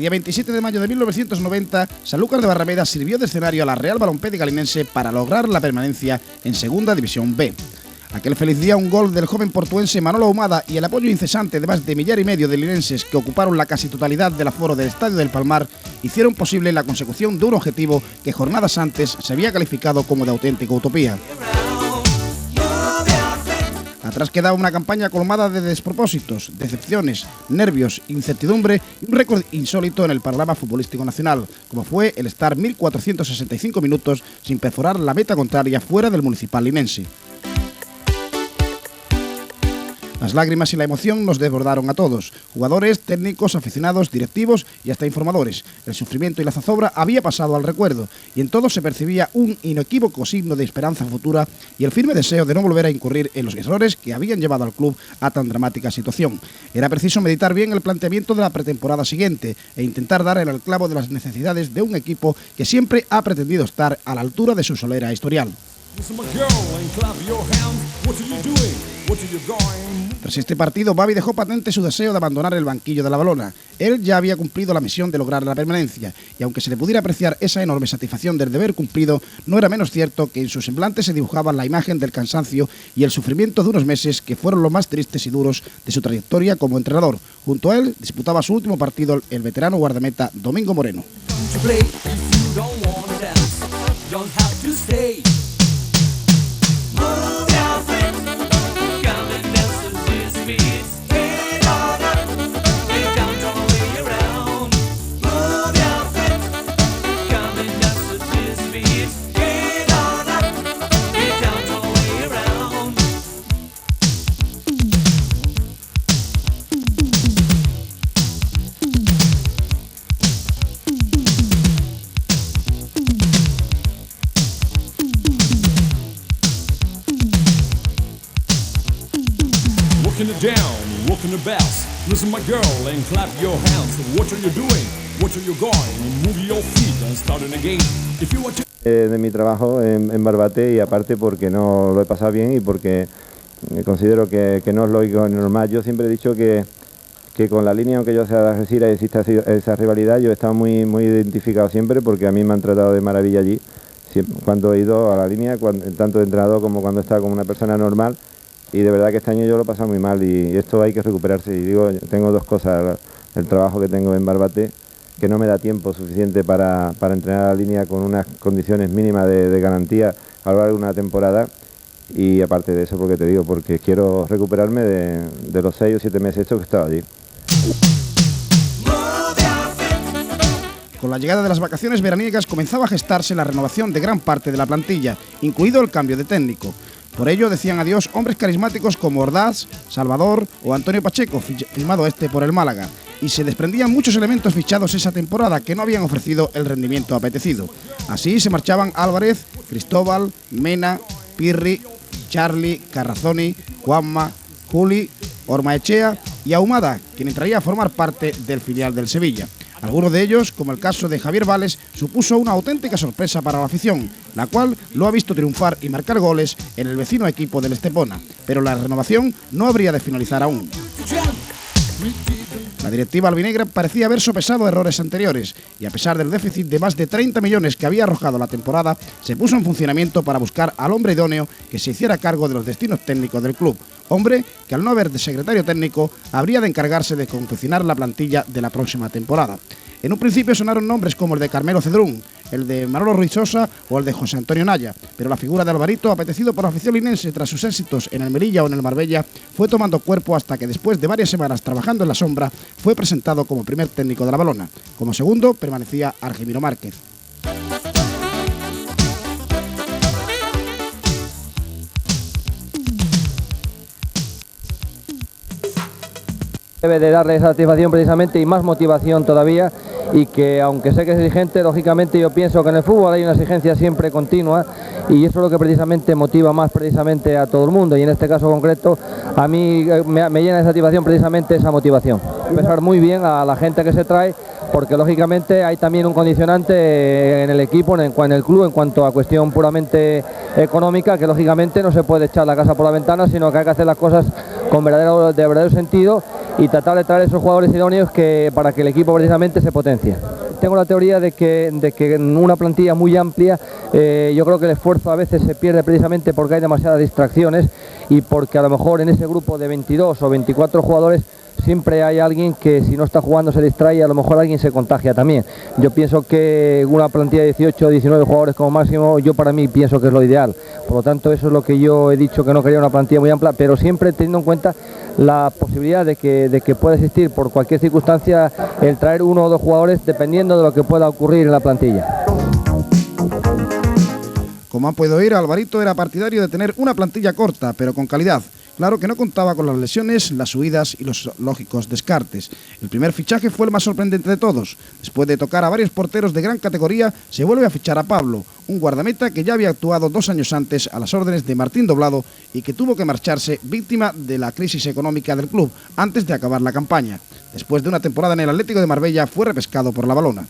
día 27 de mayo de 1990, Sanlúcar de Barrameda sirvió de escenario a la Real Balompédica Linense para lograr la permanencia en Segunda División B. Aquel feliz día, un gol del joven portuense Manolo Ahumada y el apoyo incesante de más de 1,5 millar de linenses que ocuparon la casi totalidad del aforo del Estadio del Palmar hicieron posible la consecución de un objetivo que jornadas antes se había calificado como de auténtica utopía. Atrás quedaba una campaña colmada de despropósitos, decepciones, nervios, incertidumbre y un récord insólito en el panorama futbolístico nacional, como fue el estar 1.465 minutos sin perforar la meta contraria fuera del Municipal linense. Las lágrimas y la emoción nos desbordaron a todos, jugadores, técnicos, aficionados, directivos y hasta informadores. El sufrimiento y la zozobra había pasado al recuerdo y en todo se percibía un inequívoco signo de esperanza futura y el firme deseo de no volver a incurrir en los errores que habían llevado al club a tan dramática situación. Era preciso meditar bien el planteamiento de la pretemporada siguiente e intentar dar el clavo de las necesidades de un equipo que siempre ha pretendido estar a la altura de su solera historial. Tras este partido, Babi dejó patente su deseo de abandonar el banquillo de la Valona. Él ya había cumplido la misión de lograr la permanencia, y aunque se le pudiera apreciar esa enorme satisfacción del deber cumplido, no era menos cierto que en su semblante se dibujaba la imagen del cansancio y el sufrimiento de unos meses que fueron los más tristes y duros de su trayectoria como entrenador. Junto a él disputaba su último partido el veterano guardameta Domingo Moreno. Walking the bells, listen my girl and clap your hands. What are you doing? What are you going? Move your feet and starting again. If you want to... De mi trabajo en Barbate, y aparte porque no lo he pasado bien y porque considero que no es lógico ni normal. Yo siempre he dicho que con la línea, aunque yo sea de Algeciras, exista esa rivalidad. Yo he estado muy identificado siempre porque a mí me han tratado de maravilla allí. Cuando he ido a la línea, tanto de entrenador como cuando estaba como una persona normal. Y de verdad que este año yo lo he pasado muy mal y esto hay que recuperarse. Y digo, tengo dos cosas: el trabajo que tengo en Barbate, que no me da tiempo suficiente para entrenar a la línea con unas condiciones mínimas de garantía a lo largo de una temporada, y aparte de eso, porque te digo, porque quiero recuperarme de los 6 o 7 meses estos que he estado allí. Con la llegada de las vacaciones veraniegas comenzaba a gestarse la renovación de gran parte de la plantilla, incluido el cambio de técnico. Por ello decían adiós hombres carismáticos como Ordaz, Salvador o Antonio Pacheco, firmado por el Málaga, y se desprendían muchos elementos fichados esa temporada que no habían ofrecido el rendimiento apetecido. Así se marchaban Álvarez, Cristóbal, Mena, Pirri, Charlie, Carrazoni, Juanma, Juli, Ormaechea y Ahumada, quien entraría a formar parte del filial del Sevilla. Algunos de ellos, como el caso de Javier Vales, supuso una auténtica sorpresa para la afición, la cual lo ha visto triunfar y marcar goles en el vecino equipo del Estepona, pero la renovación no habría de finalizar aún. La directiva albinegra parecía haber sopesado errores anteriores y, a pesar del déficit de más de 30 millones que había arrojado la temporada, se puso en funcionamiento para buscar al hombre idóneo que se hiciera cargo de los destinos técnicos del club, hombre que, al no haber de secretario técnico, habría de encargarse de confeccionar la plantilla de la próxima temporada. En un principio sonaron nombres como el de Carmelo Cedrún, el de Manolo Ruiz Sosa o el de José Antonio Naya, pero la figura de Alvarito, apetecido por la afición linense tras sus éxitos en el Melilla o en el Marbella, fue tomando cuerpo hasta que, después de varias semanas trabajando en la sombra, fue presentado como primer técnico de la Valona. Como segundo permanecía Argimiro Márquez. Debe de darle satisfacción precisamente y más motivación todavía, y que aunque sé que es exigente, lógicamente yo pienso que en el fútbol hay una exigencia siempre continua y eso es lo que precisamente motiva más precisamente a todo el mundo, y en este caso concreto a mí me llena de satisfacción precisamente esa motivación. Pensar muy bien a la gente que se trae, porque lógicamente hay también un condicionante en el equipo, en el club, en cuanto a cuestión puramente económica, que lógicamente no se puede echar la casa por la ventana, sino que hay que hacer las cosas con verdadero sentido y tratar de traer esos jugadores idóneos para que el equipo precisamente se potencie. Tengo la teoría de que en una plantilla muy amplia yo creo que el esfuerzo a veces se pierde precisamente porque hay demasiadas distracciones y porque a lo mejor en ese grupo de 22 o 24 jugadores siempre hay alguien que si no está jugando se distrae y a lo mejor alguien se contagia también. Yo pienso que una plantilla de 18 o 19 jugadores como máximo, yo para mí pienso que es lo ideal. Por lo tanto, eso es lo que yo he dicho, que no quería una plantilla muy amplia, pero siempre teniendo en cuenta la posibilidad de que pueda existir por cualquier circunstancia el traer uno o dos jugadores dependiendo de lo que pueda ocurrir en la plantilla. Como han podido oír, Alvarito era partidario de tener una plantilla corta, pero con calidad. Claro que no contaba con las lesiones, las huidas y los lógicos descartes. El primer fichaje fue el más sorprendente de todos. Después de tocar a varios porteros de gran categoría, se vuelve a fichar a Pablo, un guardameta que ya había actuado 2 años antes a las órdenes de Martín Doblado y que tuvo que marcharse víctima de la crisis económica del club antes de acabar la campaña. Después de una temporada en el Atlético de Marbella, fue repescado por la Valona.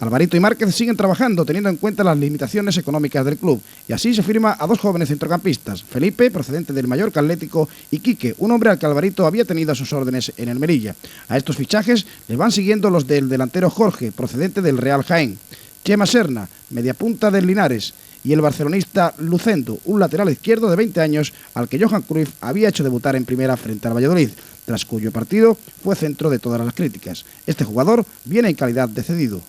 Alvarito y Márquez siguen trabajando teniendo en cuenta las limitaciones económicas del club y así se firma a 2 jóvenes centrocampistas, Felipe, procedente del Mallorca Atlético, y Quique, un hombre al que Alvarito había tenido a sus órdenes en el Melilla. A estos fichajes les van siguiendo los del delantero Jorge, procedente del Real Jaén, Chema Serna, mediapunta del Linares, y el barcelonista Lucendo, un lateral izquierdo de 20 años al que Johan Cruyff había hecho debutar en primera frente al Valladolid, tras cuyo partido fue centro de todas las críticas. Este jugador viene en calidad de cedido.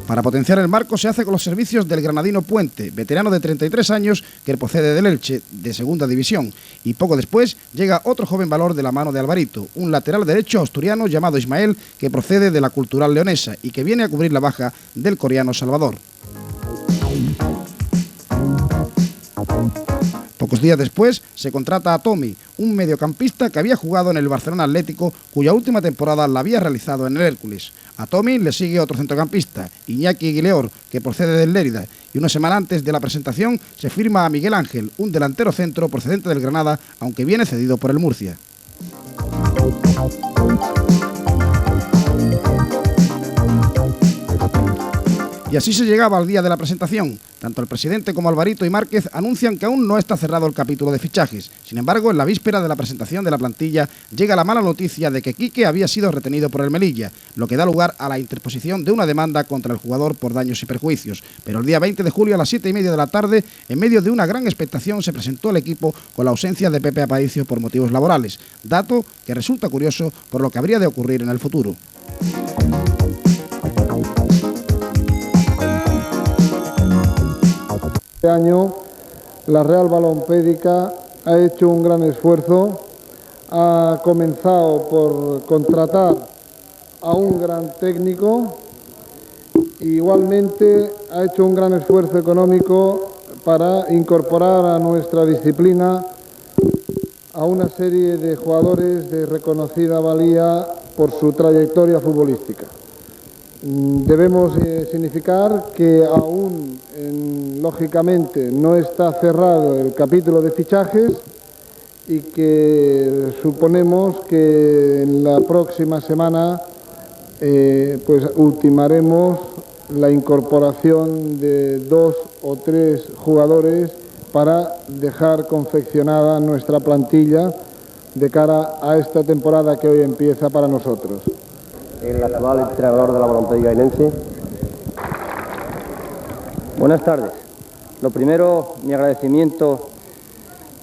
Para potenciar el marco se hace con los servicios del granadino Puente, veterano de 33 años que procede del Elche, de segunda división, y poco después llega otro joven valor de la mano de Alvarito, un lateral derecho asturiano llamado Ismael que procede de la Cultural Leonesa y que viene a cubrir la baja del coreano Salvador. Pocos días después se contrata a Tommy, un mediocampista que había jugado en el Barcelona Atlético, cuya última temporada la había realizado en el Hércules. A Tommy le sigue otro centrocampista, Iñaki Guileor, que procede del Lérida, y una semana antes de la presentación se firma a Miguel Ángel, un delantero centro procedente del Granada, aunque viene cedido por el Murcia. Y así se llegaba al día de la presentación. Tanto el presidente como Alvarito y Márquez anuncian que aún no está cerrado el capítulo de fichajes. Sin embargo, en la víspera de la presentación de la plantilla, llega la mala noticia de que Quique había sido retenido por el Melilla, lo que da lugar a la interposición de una demanda contra el jugador por daños y perjuicios. Pero el día 20 de julio a las 7:30 de la tarde, en medio de una gran expectación, se presentó el equipo con la ausencia de Pepe Aparicio por motivos laborales, dato que resulta curioso por lo que habría de ocurrir en el futuro. Este año la Real Balompédica ha hecho un gran esfuerzo, ha comenzado por contratar a un gran técnico, igualmente ha hecho un gran esfuerzo económico para incorporar a nuestra disciplina a una serie de jugadores de reconocida valía por su trayectoria futbolística. Debemos significar que aún, lógicamente, no está cerrado el capítulo de fichajes y que suponemos que en la próxima semana pues ultimaremos la incorporación de 2 o 3 jugadores para dejar confeccionada nuestra plantilla de cara a esta temporada que hoy empieza para nosotros. El actual entrenador de la Balompédica Hinense. Buenas tardes. Lo primero, mi agradecimiento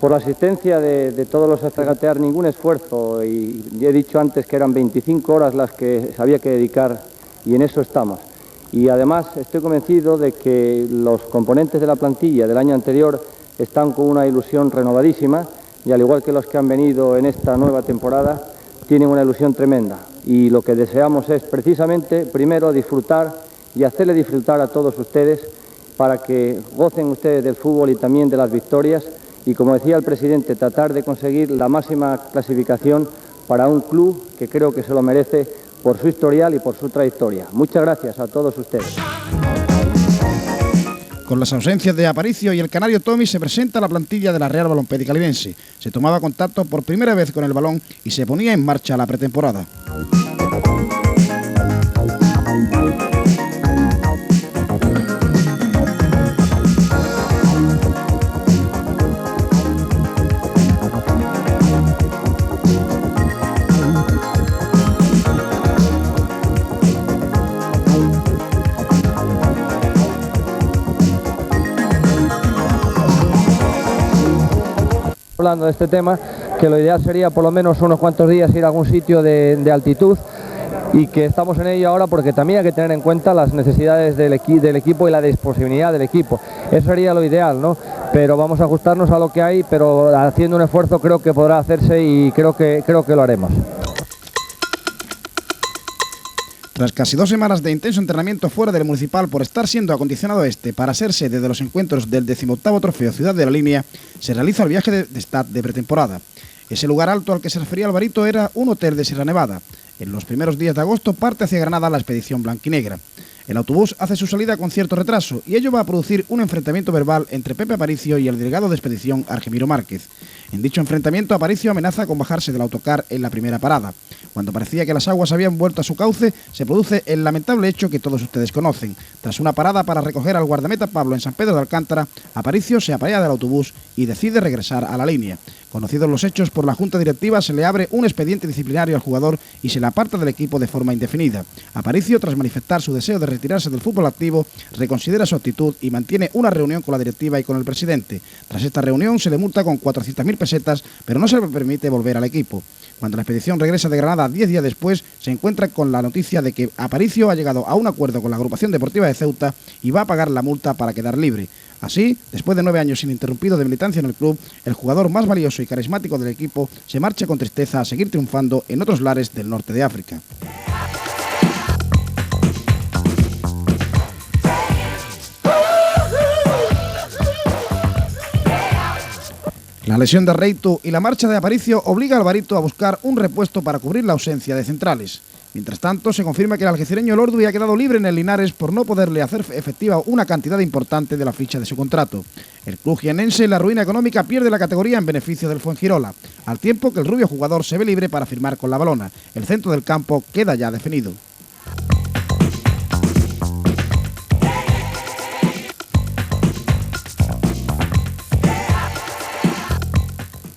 por la asistencia de todos los estragatear, ningún esfuerzo, y he dicho antes que eran 25 horas las que se había que dedicar y en eso estamos. Y además estoy convencido de que los componentes de la plantilla del año anterior están con una ilusión renovadísima y al igual que los que han venido en esta nueva temporada, tienen una ilusión tremenda. Y lo que deseamos es precisamente, primero, disfrutar y hacerle disfrutar a todos ustedes para que gocen ustedes del fútbol y también de las victorias y, como decía el presidente, tratar de conseguir la máxima clasificación para un club que creo que se lo merece por su historial y por su trayectoria. Muchas gracias a todos ustedes. Con las ausencias de Aparicio y el canario Tommy se presenta la plantilla de la Real Balompédica Linense. Se tomaba contacto por primera vez con el balón y se ponía en marcha la pretemporada. hablando de este tema, que lo ideal sería por lo menos unos cuantos días ir a algún sitio de altitud, y que estamos en ello ahora porque también hay que tener en cuenta las necesidades del equipo y la disponibilidad del equipo. Eso sería lo ideal, ¿no? Pero vamos a ajustarnos a lo que hay, pero haciendo un esfuerzo creo que podrá hacerse y creo que lo haremos. Tras casi 2 semanas de intenso entrenamiento fuera del Municipal por estar siendo acondicionado para ser sede de los encuentros del 18º Trofeo Ciudad de la Línea, se realiza el viaje de Stade de pretemporada. Ese lugar alto al que se refería Alvarito era un hotel de Sierra Nevada. En los primeros días de agosto parte hacia Granada la expedición blanquinegra. El autobús hace su salida con cierto retraso y ello va a producir un enfrentamiento verbal entre Pepe Aparicio y el delegado de expedición Argemiro Márquez. En dicho enfrentamiento, Aparicio amenaza con bajarse del autocar en la primera parada. Cuando parecía que las aguas habían vuelto a su cauce, se produce el lamentable hecho que todos ustedes conocen. Tras una parada para recoger al guardameta Pablo en San Pedro de Alcántara, Aparicio se aparea del autobús y decide regresar a la línea. Conocidos los hechos por la Junta Directiva, se le abre un expediente disciplinario al jugador y se le aparta del equipo de forma indefinida. Aparicio, tras manifestar su deseo de retirarse del fútbol activo, reconsidera su actitud y mantiene una reunión con la directiva y con el presidente. Tras esta reunión se le multa con 400.000 pesetas, pero no se le permite volver al equipo. Cuando la expedición regresa de Granada 10 días después, se encuentra con la noticia de que Aparicio ha llegado a un acuerdo con la agrupación deportiva de Ceuta y va a pagar la multa para quedar libre. Así, después de 9 años ininterrumpidos de militancia en el club, el jugador más valioso y carismático del equipo se marcha con tristeza a seguir triunfando en otros lares del norte de África. La lesión de Reitu y la marcha de Aparicio obliga a Alvarito a buscar un repuesto para cubrir la ausencia de centrales. Mientras tanto, se confirma que el algecireño Elorduy ha quedado libre en el Linares por no poderle hacer efectiva una cantidad importante de la ficha de su contrato. El club jienense, en la ruina económica, pierde la categoría en beneficio del Fuengirola, al tiempo que el rubio jugador se ve libre para firmar con la Valona. El centro del campo queda ya definido.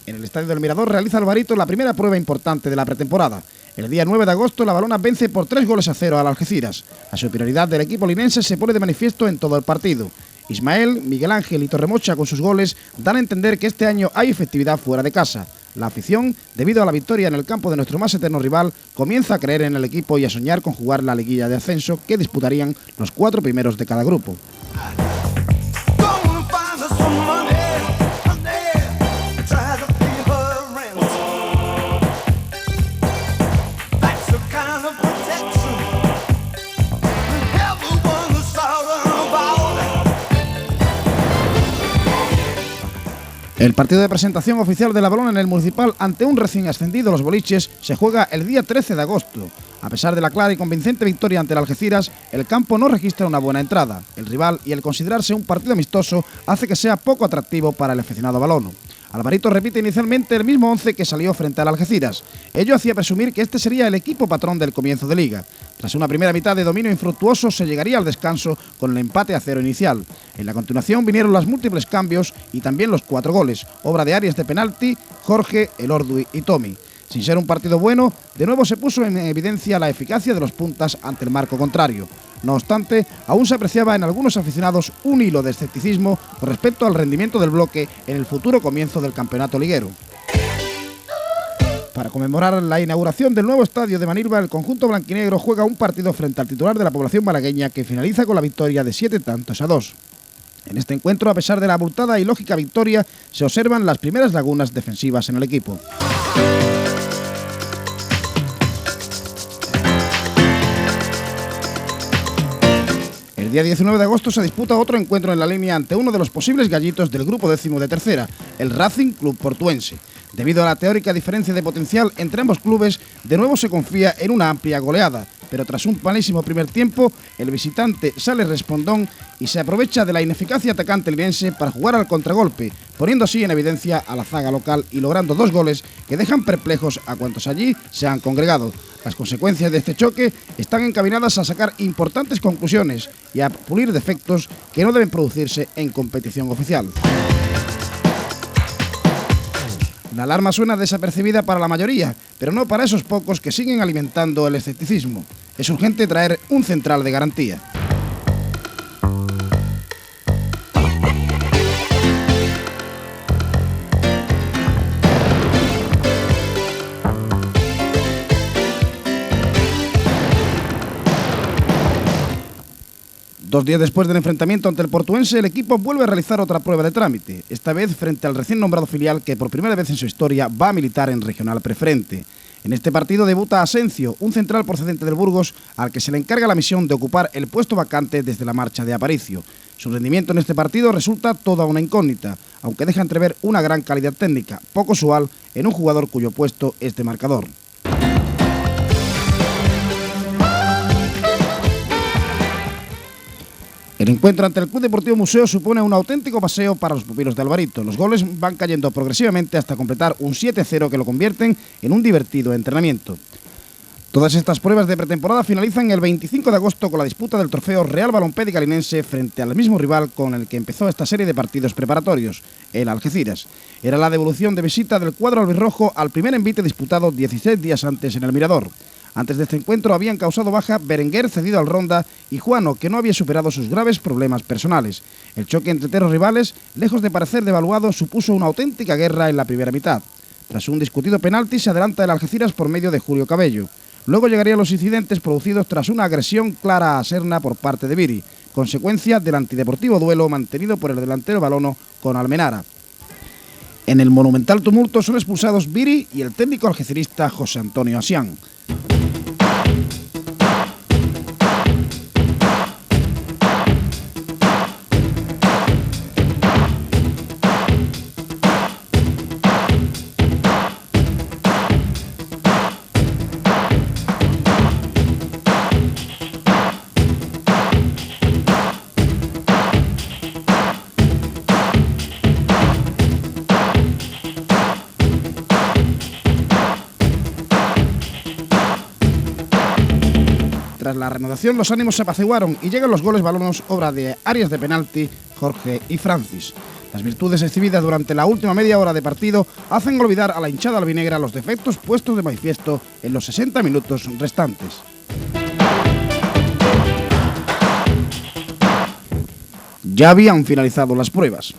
En el Estadio del Mirador realiza Alvarito la primera prueba importante de la pretemporada. El día 9 de agosto, la Valona vence por 3-0 al Algeciras. La superioridad del equipo linense se pone de manifiesto en todo el partido. Ismael, Miguel Ángel y Torremocha con sus goles dan a entender que este año hay efectividad fuera de casa. La afición, debido a la victoria en el campo de nuestro más eterno rival, comienza a creer en el equipo y a soñar con jugar la liguilla de ascenso que disputarían los 4 primeros de cada grupo. El partido de presentación oficial de la Valona en el Municipal ante un recién ascendido, los Boliches, se juega el día 13 de agosto. A pesar de la clara y convincente victoria ante el Algeciras, el campo no registra una buena entrada. El rival y el considerarse un partido amistoso hace que sea poco atractivo para el aficionado valono. Alvarito repite inicialmente el mismo 11 que salió frente al Algeciras. Ello hacía presumir que este sería el equipo patrón del comienzo de liga. Tras una primera mitad de dominio infructuoso, se llegaría al descanso con el empate a 0 inicial. En la continuación vinieron los múltiples cambios y también los 4 goles, obra de Arias de penalti, Jorge, Elorduy y Tommy. Sin ser un partido bueno, de nuevo se puso en evidencia la eficacia de los puntas ante el marco contrario. No obstante, aún se apreciaba en algunos aficionados un hilo de escepticismo con respecto al rendimiento del bloque en el futuro comienzo del campeonato liguero. Para conmemorar la inauguración del nuevo estadio de Manilva, el conjunto blanquinegro juega un partido frente al titular de la población malagueña que finaliza con la victoria de 7-2. En este encuentro, a pesar de la abultada y lógica victoria, se observan las primeras lagunas defensivas en el equipo. El día 19 de agosto se disputa otro encuentro en la línea ante uno de los posibles gallitos del grupo décimo de tercera, el Racing Club Portuense. Debido a la teórica diferencia de potencial entre ambos clubes, de nuevo se confía en una amplia goleada, pero tras un malísimo primer tiempo, el visitante sale respondón y se aprovecha de la ineficacia atacante linense para jugar al contragolpe, poniendo así en evidencia a la zaga local y logrando 2 goles que dejan perplejos a cuantos allí se han congregado. Las consecuencias de este choque están encaminadas a sacar importantes conclusiones y a pulir defectos que no deben producirse en competición oficial. La alarma suena desapercibida para la mayoría, pero no para esos pocos que siguen alimentando el escepticismo. Es urgente traer un central de garantía. 2 días después del enfrentamiento ante el Portuense, el equipo vuelve a realizar otra prueba de trámite, esta vez frente al recién nombrado filial que por primera vez en su historia va a militar en regional preferente. En este partido debuta Asencio, un central procedente del Burgos, al que se le encarga la misión de ocupar el puesto vacante desde la marcha de Aparicio. Su rendimiento en este partido resulta toda una incógnita, aunque deja entrever una gran calidad técnica, poco usual en un jugador cuyo puesto es de marcador. El encuentro ante el Club Deportivo Museo supone un auténtico paseo para los pupilos de Alvarito. Los goles van cayendo progresivamente hasta completar un 7-0 que lo convierten en un divertido entrenamiento. Todas estas pruebas de pretemporada finalizan el 25 de agosto con la disputa del trofeo Real Balompédica Linense frente al mismo rival con el que empezó esta serie de partidos preparatorios, el Algeciras. Era la devolución de visita del cuadro albirrojo al primer envite disputado 16 días antes en el Mirador. Antes de este encuentro habían causado baja Berenguer, cedido al Ronda, y Juano, que no había superado sus graves problemas personales. El choque entre teros rivales, lejos de parecer devaluado, supuso una auténtica guerra en la primera mitad. Tras un discutido penalti se adelanta el Algeciras por medio de Julio Cabello. Luego llegarían los incidentes producidos tras una agresión clara a Serna por parte de Viri, consecuencia del antideportivo duelo mantenido por el delantero valono con Almenara. En el monumental tumulto son expulsados Viri y el técnico algecirista José Antonio Asián. Tras la reanudación, los ánimos se apaciguaron y llegan los goles balonos, obra de Arias de penalti, Jorge y Francis. Las virtudes exhibidas durante la última media hora de partido hacen olvidar a la hinchada albinegra los defectos puestos de manifiesto en los 60 minutos restantes. Ya habían finalizado las pruebas.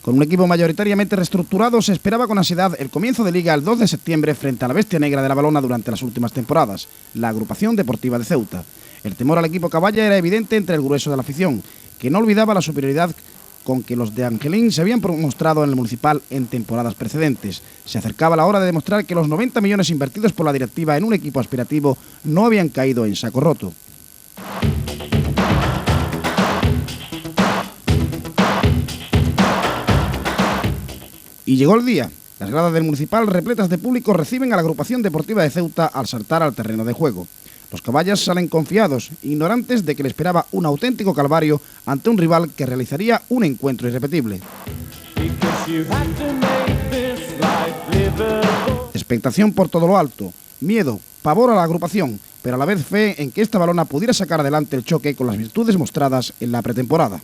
Con un equipo mayoritariamente reestructurado, se esperaba con ansiedad el comienzo de Liga el 2 de septiembre frente a la bestia negra de la balona durante las últimas temporadas, la Agrupación Deportiva de Ceuta. El temor al equipo caballa era evidente entre el grueso de la afición, que no olvidaba la superioridad con que los de Angelín se habían mostrado en el Municipal en temporadas precedentes. Se acercaba la hora de demostrar que los 90 millones invertidos por la directiva en un equipo aspirativo no habían caído en saco roto. Y llegó el día. Las gradas del Municipal, repletas de público, reciben a la Agrupación Deportiva de Ceuta al saltar al terreno de juego. Los caballas salen confiados, ignorantes de que le esperaba un auténtico calvario ante un rival que realizaría un encuentro irrepetible. Expectación por todo lo alto, miedo, pavor a la agrupación, pero a la vez fe en que esta balona pudiera sacar adelante el choque con las virtudes mostradas en la pretemporada.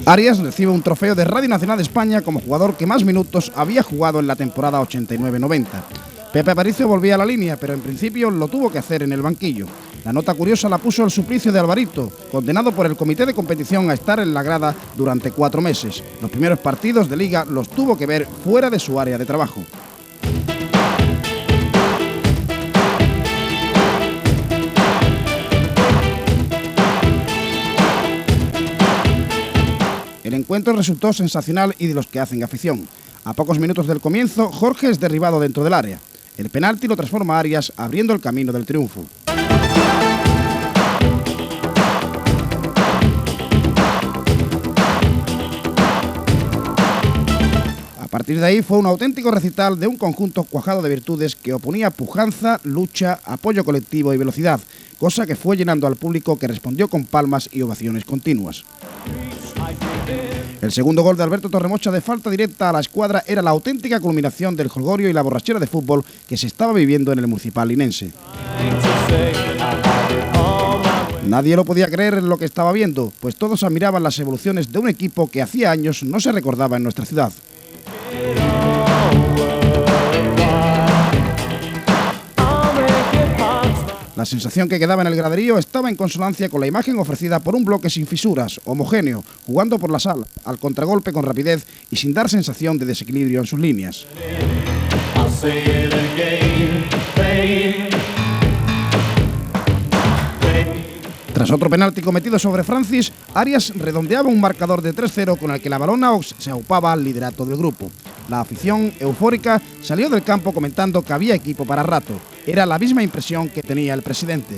Arias recibe un trofeo de Radio Nacional de España como jugador que más minutos había jugado en la temporada 89-90. Pepe Aparicio volvía a la línea, pero en principio lo tuvo que hacer en el banquillo. La nota curiosa la puso el suplicio de Alvarito, condenado por el comité de competición a estar en la grada durante 4 meses. Los primeros partidos de Liga los tuvo que ver fuera de su área de trabajo. El encuentro resultó sensacional y de los que hacen afición. A pocos minutos del comienzo, Jorge es derribado dentro del área. El penalti lo transforma Arias, abriendo el camino del triunfo. A partir de ahí fue un auténtico recital de un conjunto cuajado de virtudes que oponía pujanza, lucha, apoyo colectivo y velocidad, cosa que fue llenando al público, que respondió con palmas y ovaciones continuas. El segundo gol de Alberto Torremocha de falta directa a la escuadra era la auténtica culminación del jolgorio y la borrachera de fútbol que se estaba viviendo en el Municipal linense. Nadie lo podía creer en lo que estaba viendo, pues todos admiraban las evoluciones de un equipo que hacía años no se recordaba en nuestra ciudad. La sensación que quedaba en el graderío estaba en consonancia con la imagen ofrecida por un bloque sin fisuras, homogéneo, jugando por la sala, al contragolpe con rapidez y sin dar sensación de desequilibrio en sus líneas. Tras otro penalti cometido sobre Francis, Arias redondeaba un marcador de 3-0 con el que la Valona se aupaba al liderato del grupo. La afición, eufórica, salió del campo comentando que había equipo para rato. Era la misma impresión que tenía el presidente.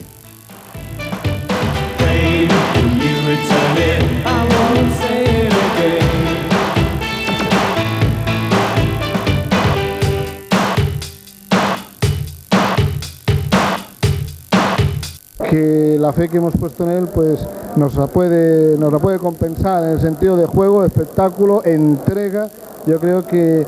Que la fe que hemos puesto en él pues nos la puede compensar en el sentido de juego, espectáculo, entrega. Yo creo que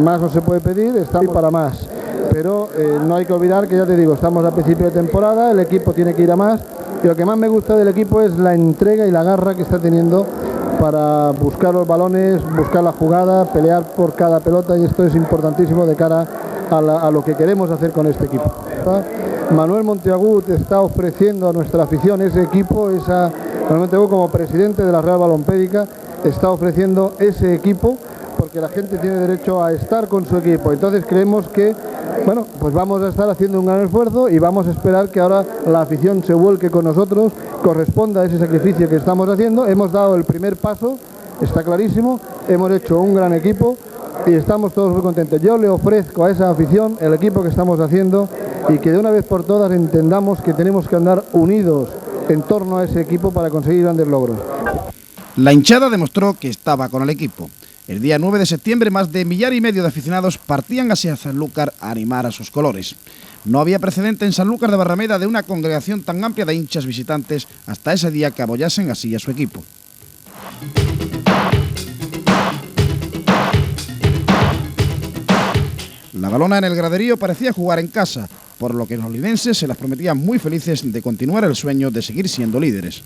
más no se puede pedir, estamos para más. Pero no hay que olvidar que, ya te digo, estamos a principio de temporada, el equipo tiene que ir a más. Y lo que más me gusta del equipo es la entrega y la garra que está teniendo para buscar los balones, buscar la jugada, pelear por cada pelota, y esto es importantísimo de cara a lo que queremos hacer con este equipo. Manuel Monteagut está ofreciendo a nuestra afición ese equipo, Manuel Monteagut, como presidente de la Real Balompédica, está ofreciendo ese equipo porque la gente tiene derecho a estar con su equipo. Entonces creemos que, bueno, pues vamos a estar haciendo un gran esfuerzo y vamos a esperar que ahora la afición se vuelque con nosotros, corresponda a ese sacrificio que estamos haciendo. Hemos dado el primer paso, está clarísimo, hemos hecho un gran equipo y estamos todos muy contentos. Yo le ofrezco a esa afición el equipo que estamos haciendo y que de una vez por todas entendamos que tenemos que andar unidos en torno a ese equipo para conseguir grandes logros. La hinchada demostró que estaba con el equipo. El día 9 de septiembre, más de 1,5 millones de aficionados partían hacia Sanlúcar a animar a sus colores. No había precedente en Sanlúcar de Barrameda de una congregación tan amplia de hinchas visitantes hasta ese día que apoyasen así a su equipo. La Valona en el graderío parecía jugar en casa, por lo que los linenses se las prometían muy felices de continuar el sueño de seguir siendo líderes.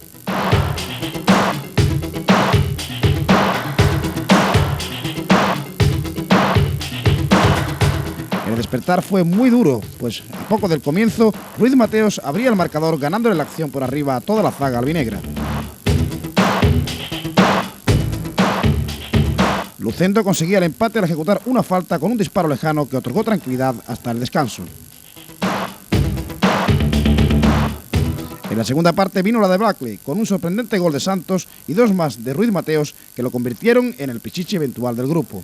El despertar fue muy duro, pues a poco del comienzo, Ruiz Mateos abría el marcador ganándole la acción por arriba a toda la zaga albinegra. Lucendo conseguía el empate al ejecutar una falta con un disparo lejano que otorgó tranquilidad hasta el descanso. En la segunda parte vino la de Blackley, con un sorprendente gol de Santos y dos más de Ruiz Mateos que lo convirtieron en el pichichi eventual del grupo.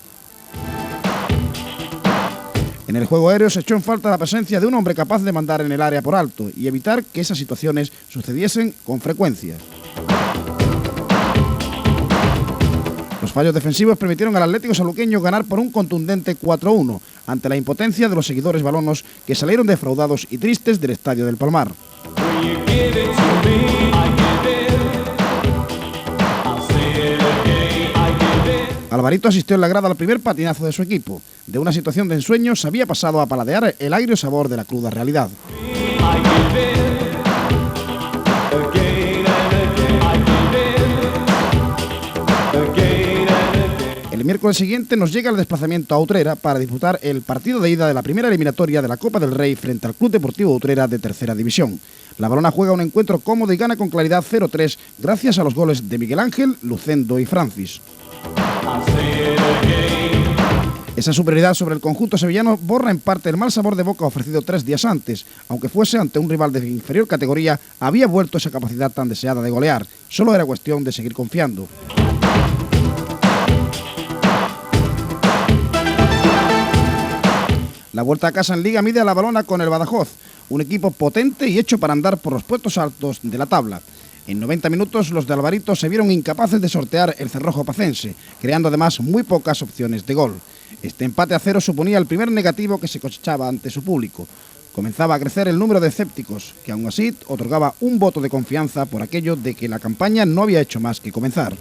En el juego aéreo se echó en falta la presencia de un hombre capaz de mandar en el área por alto y evitar que esas situaciones sucediesen con frecuencia. Los fallos defensivos permitieron al Atlético Sanluqueño ganar por un contundente 4-1 ante la impotencia de los seguidores balonos que salieron defraudados y tristes del Estadio del Palmar. Alvarito asistió en la grada al primer patinazo de su equipo. De una situación de ensueño se había pasado a paladear el agrio sabor de la cruda realidad. El miércoles siguiente nos llega el desplazamiento a Utrera para disputar el partido de ida de la primera eliminatoria de la Copa del Rey frente al Club Deportivo Utrera de Tercera División. La Valona juega un encuentro cómodo y gana con claridad 0-3 gracias a los goles de Miguel Ángel, Lucendo y Francis. Esa superioridad sobre el conjunto sevillano borra en parte el mal sabor de boca ofrecido 3 días antes. Aunque fuese ante un rival de inferior categoría, había vuelto esa capacidad tan deseada de golear. Solo era cuestión de seguir confiando. La vuelta a casa en Liga mide a la Valona con el Badajoz, un equipo potente y hecho para andar por los puestos altos de la tabla. En 90 minutos los de Alvarito se vieron incapaces de sortear el cerrojo pacense, creando además muy pocas opciones de gol. Este empate a 0 suponía el primer negativo que se cosechaba ante su público. Comenzaba a crecer el número de escépticos, que aún así otorgaba un voto de confianza por aquello de que la campaña no había hecho más que comenzar.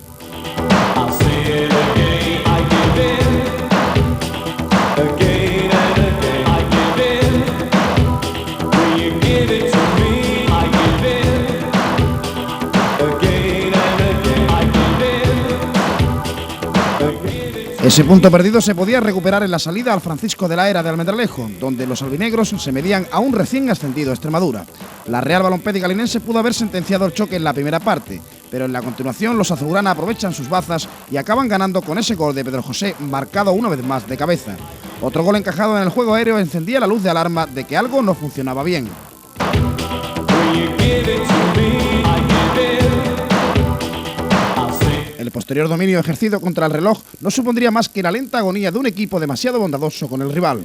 Ese punto perdido se podía recuperar en la salida al Francisco de la Era de Almendralejo, donde los albinegros se medían a un recién ascendido Extremadura. La Real Balompédica Linense pudo haber sentenciado el choque en la primera parte, pero en la continuación los azulgrana aprovechan sus bazas y acaban ganando con ese gol de Pedro José, marcado una vez más de cabeza. Otro gol encajado en el juego aéreo encendía la luz de alarma de que algo no funcionaba bien. El posterior dominio ejercido contra el reloj no supondría más que la lenta agonía de un equipo demasiado bondadoso con el rival.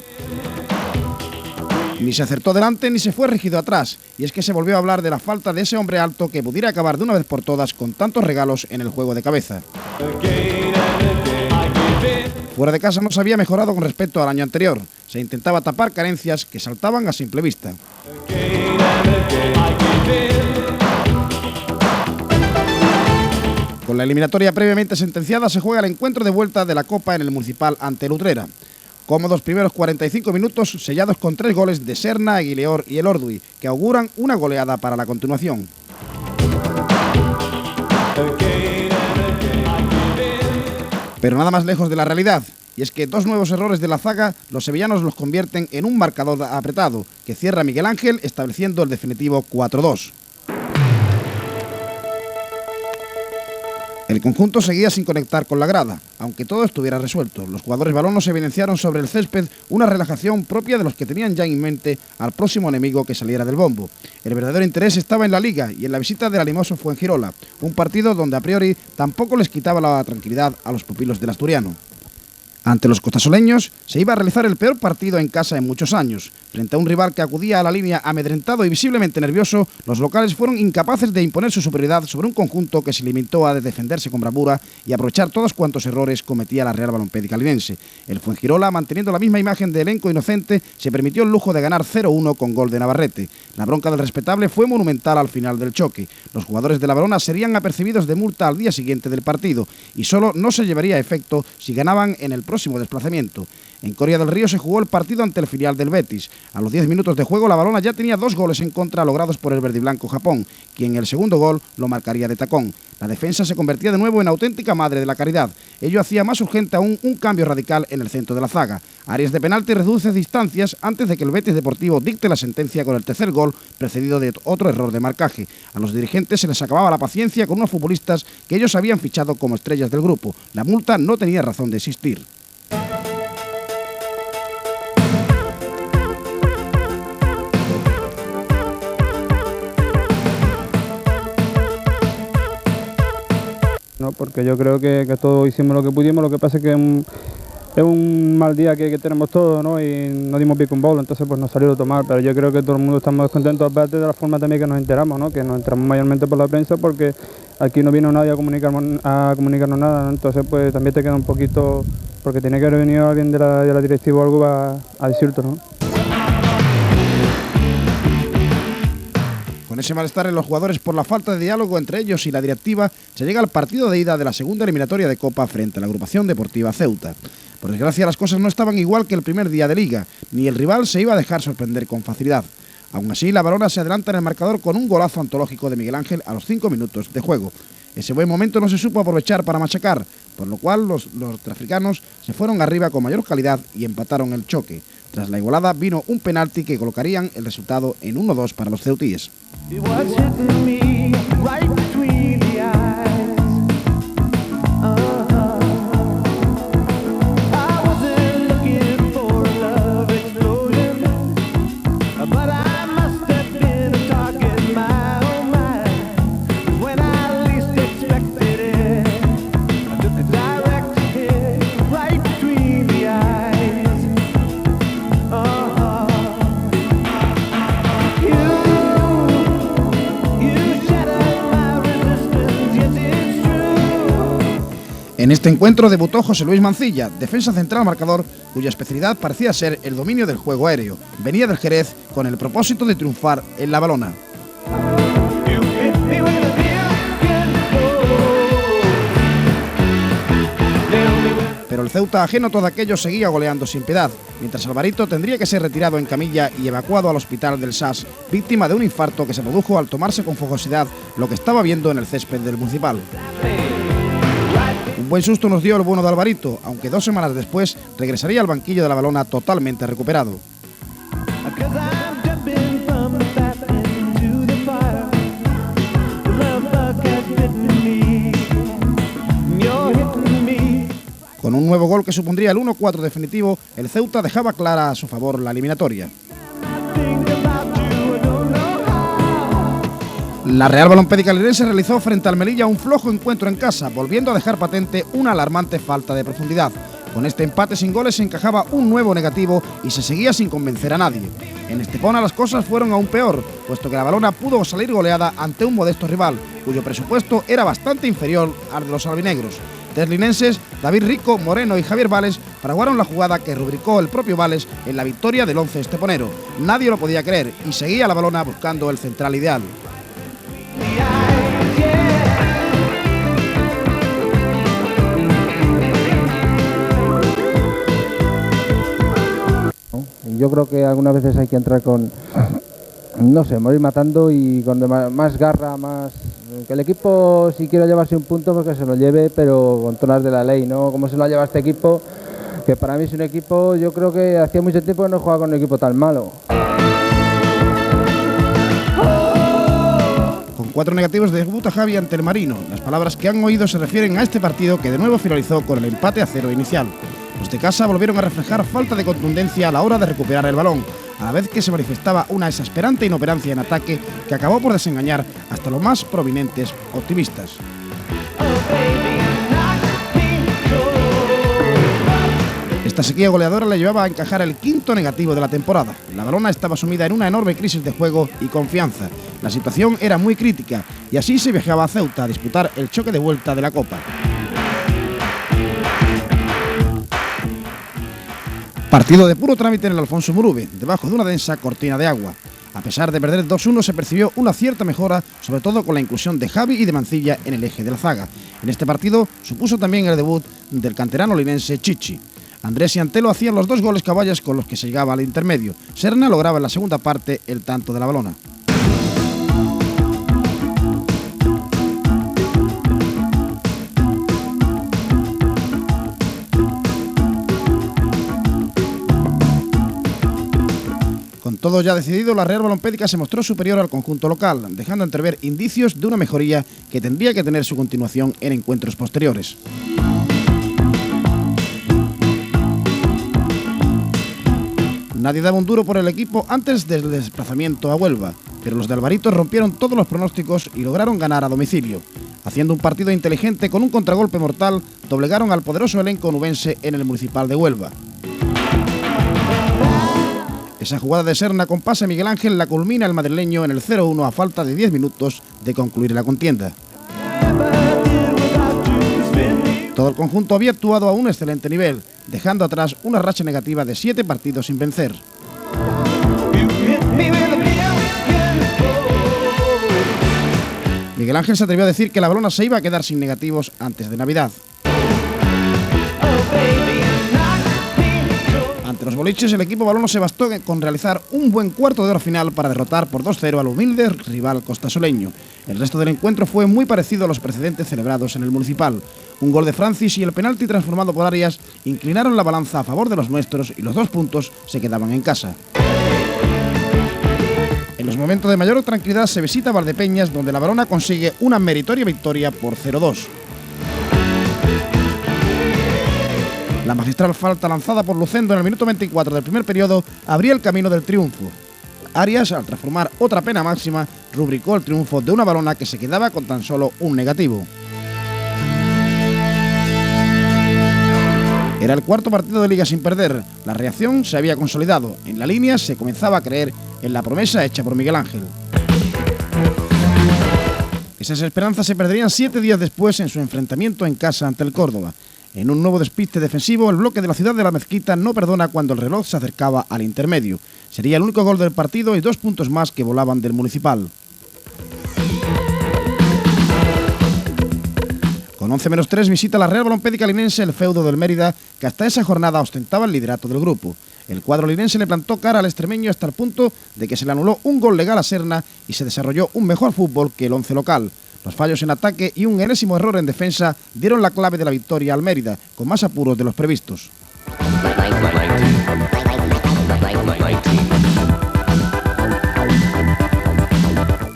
Ni se acertó delante ni se fue rígido atrás, y es que se volvió a hablar de la falta de ese hombre alto que pudiera acabar de una vez por todas con tantos regalos en el juego de cabeza. Fuera de casa no se había mejorado con respecto al año anterior, se intentaba tapar carencias que saltaban a simple vista. Con la eliminatoria previamente sentenciada se juega el encuentro de vuelta de la Copa en el Municipal ante el Utrera. Cómodos primeros 45 minutos sellados con 3 goles de Serna, Aguileor y Elorduy, que auguran una goleada para la continuación. Pero nada más lejos de la realidad, y es que 2 nuevos errores de la zaga los sevillanos los convierten en un marcador apretado, que cierra Miguel Ángel estableciendo el definitivo 4-2. El conjunto seguía sin conectar con la grada, aunque todo estuviera resuelto. Los jugadores balonos evidenciaron sobre el césped una relajación propia de los que tenían ya en mente al próximo enemigo que saliera del bombo. El verdadero interés estaba en la Liga y en la visita del animoso Fuengirola, un partido donde a priori tampoco les quitaba la tranquilidad a los pupilos del asturiano. Ante los costasoleños se iba a realizar el peor partido en casa en muchos años. Frente a un rival que acudía a la línea amedrentado y visiblemente nervioso, los locales fueron incapaces de imponer su superioridad sobre un conjunto que se limitó a defenderse con bravura y aprovechar todos cuantos errores cometía la Real Balompédica Linense. El Fuengirola, manteniendo la misma imagen de elenco inocente, se permitió el lujo de ganar 0-1 con gol de Navarrete. La bronca del respetable fue monumental al final del choque. Los jugadores de la Balona serían apercibidos de multa al día siguiente del partido y solo no se llevaría a efecto si ganaban en el próximo desplazamiento. En Coria del Río se jugó el partido ante el filial del Betis. A los 10 minutos de juego la Balona ya tenía 2 goles en contra logrados por el verdiblanco Japón, quien el segundo gol lo marcaría de tacón. La defensa se convertía de nuevo en auténtica madre de la caridad. Ello hacía más urgente aún un cambio radical en el centro de la zaga. Arias de penalti reduce distancias antes de que el Betis Deportivo dicte la sentencia con el tercer gol, precedido de otro error de marcaje. A los dirigentes se les acababa la paciencia con unos futbolistas que ellos habían fichado como estrellas del grupo. La multa no tenía razón de existir. ¿no? Porque yo creo que todos hicimos lo que pudimos, lo que pasa es que es un mal día que tenemos todos, ¿no? Y no dimos pico un bolo, entonces pues nos salió a tomar, pero yo creo que todo el mundo estamos contentos, aparte de la forma también que nos enteramos, ¿no? Que nos enteramos mayormente por la prensa, porque aquí no vino nadie a comunicarnos nada, ¿no? Entonces pues también te queda un poquito, porque tiene que haber venido alguien de la directiva o algo a decirte, ¿no? Con ese malestar en los jugadores por la falta de diálogo entre ellos y la directiva, se llega al partido de ida de la segunda eliminatoria de Copa frente a la agrupación deportiva Ceuta. Por desgracia, las cosas no estaban igual que el primer día de Liga, ni el rival se iba a dejar sorprender con facilidad. Aún así, la Balona se adelanta en el marcador con un golazo antológico de Miguel Ángel a los 5 minutos de juego. Ese buen momento no se supo aprovechar para machacar, por lo cual los africanos se fueron arriba con mayor calidad y empataron el choque. Tras la igualada vino un penalti que colocarían el resultado en 1-2 para los ceutíes. En este encuentro debutó José Luis Mancilla, defensa central marcador, cuya especialidad parecía ser el dominio del juego aéreo. Venía del Jerez con el propósito de triunfar en la Balona. Pero el Ceuta, ajeno a todo aquello, seguía goleando sin piedad, mientras Alvarito tendría que ser retirado en camilla y evacuado al hospital del SAS, víctima de un infarto que se produjo al tomarse con fogosidad lo que estaba viendo en el césped del Municipal. Un buen susto nos dio el bueno de Alvarito, aunque 2 semanas después regresaría al banquillo de la Valona totalmente recuperado. Con un nuevo gol que supondría el 1-4 definitivo, el Ceuta dejaba clara a su favor la eliminatoria. La Real Balompédica Linense realizó frente al Melilla un flojo encuentro en casa, volviendo a dejar patente una alarmante falta de profundidad. Con este empate sin goles se encajaba un nuevo negativo y se seguía sin convencer a nadie. En Estepona las cosas fueron aún peor, puesto que la Valona pudo salir goleada ante un modesto rival, cuyo presupuesto era bastante inferior al de los albinegros. 3 linenses, David Rico, Moreno y Javier Vales, fraguaron la jugada que rubricó el propio Vales en la victoria del 11 esteponero. Nadie lo podía creer y seguía la Valona buscando el central ideal. Yo creo que algunas veces hay que entrar con, no sé, morir matando y con más garra, más... Que el equipo, si quiere llevarse un punto, pues que se lo lleve, pero con tonas de la ley, ¿no? Como se lo lleva este equipo, que para mí es un equipo, yo creo que hacía mucho tiempo que no jugaba con un equipo tan malo. Con 4 negativos debuta Javi ante el Marino. Las palabras que han oído se refieren a este partido que de nuevo finalizó con el empate a 0 inicial. Los de casa volvieron a reflejar falta de contundencia a la hora de recuperar el balón, a la vez que se manifestaba una exasperante inoperancia en ataque que acabó por desengañar hasta los más prominentes optimistas. Esta sequía goleadora le llevaba a encajar el 5º negativo de la temporada. La Valona estaba sumida en una enorme crisis de juego y confianza. La situación era muy crítica y así se viajaba a Ceuta a disputar el choque de vuelta de la Copa. Partido de puro trámite en el Alfonso Murube, debajo de una densa cortina de agua. A pesar de perder 2-1 se percibió una cierta mejora, sobre todo con la inclusión de Javi y de Mancilla en el eje de la zaga. En este partido supuso también el debut del canterano linense Chichi. Andrés y Antelo hacían los 2 goles caballas con los que se llegaba al intermedio. Serna lograba en la segunda parte el tanto de la Valona. Con todo ya decidido, la Real Balompédica se mostró superior al conjunto local, dejando entrever indicios de una mejoría que tendría que tener su continuación en encuentros posteriores. Nadie daba un duro por el equipo antes del desplazamiento a Huelva, pero los de Alvarito rompieron todos los pronósticos y lograron ganar a domicilio. Haciendo un partido inteligente con un contragolpe mortal, doblegaron al poderoso elenco nubense en el Municipal de Huelva. Esa jugada de Serna con pase a Miguel Ángel la culmina el madrileño en el 0-1 a falta de 10 minutos de concluir la contienda. Todo el conjunto había actuado a un excelente nivel, dejando atrás una racha negativa de 7 partidos sin vencer. Miguel Ángel se atrevió a decir que la Valona se iba a quedar sin negativos antes de Navidad. Ante los boliches, el equipo valono se bastó con realizar un buen cuarto de hora final para derrotar por 2-0 al humilde rival costasoleño. El resto del encuentro fue muy parecido a los precedentes celebrados en el Municipal. Un gol de Francis y el penalti transformado por Arias inclinaron la balanza a favor de los nuestros y los 2 puntos se quedaban en casa. En los momentos de mayor tranquilidad se visita Valdepeñas, donde la Valona consigue una meritoria victoria por 0-2. La magistral falta lanzada por Lucendo en el minuto 24 del primer periodo abría el camino del triunfo. Arias, al transformar otra pena máxima, rubricó el triunfo de una Valona que se quedaba con tan solo un negativo. Era el 4º partido de Liga sin perder. La reacción se había consolidado. En la línea se comenzaba a creer en la promesa hecha por Miguel Ángel. Esas esperanzas se perderían 7 días después en su enfrentamiento en casa ante el Córdoba. En un nuevo despiste defensivo, el bloque de la ciudad de la Mezquita no perdona cuando el reloj se acercaba al intermedio. Sería el único gol del partido y 2 puntos más que volaban del Municipal. Con 11-3 visita la Real Balompédica linense el feudo del Mérida, que hasta esa jornada ostentaba el liderato del grupo. El cuadro linense le plantó cara al extremeño hasta el punto de que se le anuló un gol legal a Serna y se desarrolló un mejor fútbol que el 11 local. Los fallos en ataque y un enésimo error en defensa dieron la clave de la victoria al Mérida, con más apuros de los previstos.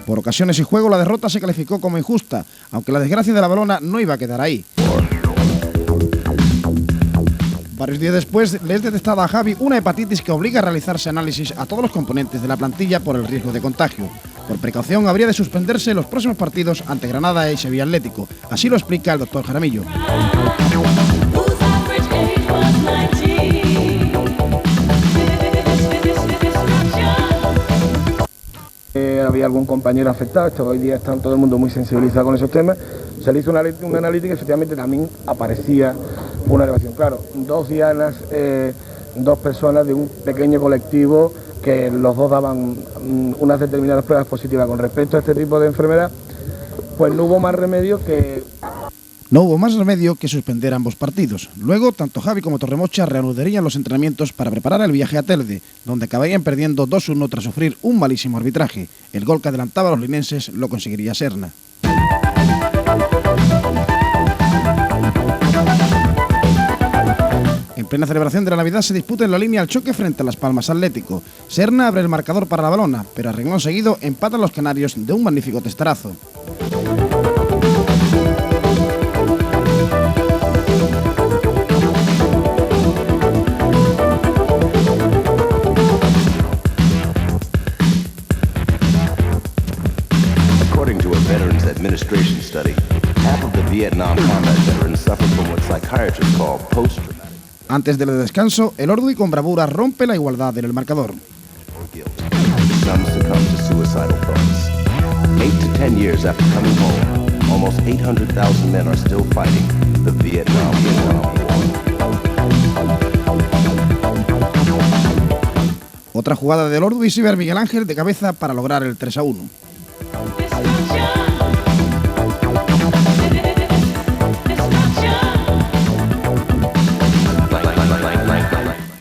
Por ocasiones y juego, la derrota se calificó como injusta, aunque la desgracia de la Valona no iba a quedar ahí. Varios días después les detectaba a Javi una hepatitis que obliga a realizarse análisis a todos los componentes de la plantilla por el riesgo de contagio. Por precaución habría de suspenderse los próximos partidos ante Granada y Sevilla Atlético. Así lo explica el doctor Jaramillo. Había algún compañero afectado, hoy día está todo el mundo muy sensibilizado con esos temas. Se le hizo una analítica y efectivamente también aparecía una elevación. Claro, 2 dianas, 2 personas de un pequeño colectivo que los dos daban unas determinadas pruebas positivas. Con respecto a este tipo de enfermedad, pues no hubo más remedio que suspender ambos partidos. Luego, tanto Javi como Torremocha reanudarían los entrenamientos para preparar el viaje a Telde, donde acabarían perdiendo 2-1 tras sufrir un malísimo arbitraje. El gol que adelantaba a los linenses lo conseguiría Serna. En plena celebración de la Navidad se disputa en la línea el choque frente a Las Palmas Atlético. Serna abre el marcador para la Valona, pero a renglón seguido empatan los canarios de un magnífico testarazo. According to a Veterans Administration study, half of the Vietnam combat veterans suffer from what psychiatrists call post-traumatic. Antes del descanso, el Ordui con bravura rompe la igualdad en el marcador. Some succumb to suicidal thoughts. 8 to 10 years after coming home, almost 800,000 men are still fighting the Vietnam War. Otra jugada del Ordui sirve a Miguel Ángel de cabeza para lograr el 3-1.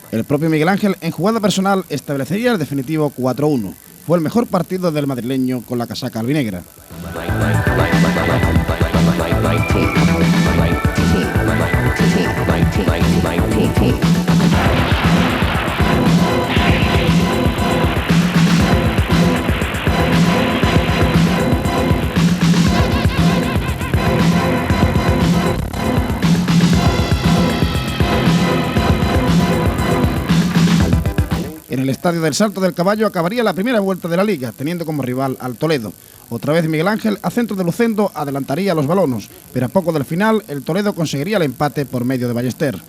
El propio Miguel Ángel, en jugada personal, establecería el definitivo 4-1. Fue el mejor partido del madrileño con la casaca albinegra. En el estadio del Salto del Caballo acabaría la primera vuelta de la Liga, teniendo como rival al Toledo. Otra vez Miguel Ángel, a centro de Lucendo, adelantaría a los balonos, pero a poco del final el Toledo conseguiría el empate por medio de Ballester.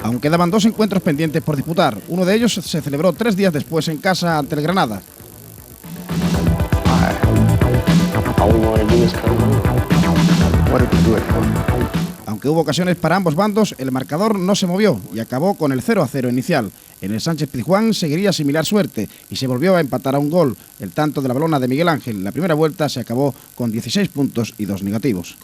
Aún quedaban 2 encuentros pendientes por disputar. Uno de ellos se celebró 3 días después en casa ante el Granada. Aunque hubo ocasiones para ambos bandos, el marcador no se movió y acabó con el 0-0 inicial. En el Sánchez-Pizjuán seguiría similar suerte y se volvió a empatar a un gol, el tanto de la Valona de Miguel Ángel. La primera vuelta se acabó con 16 puntos y 2 negativos.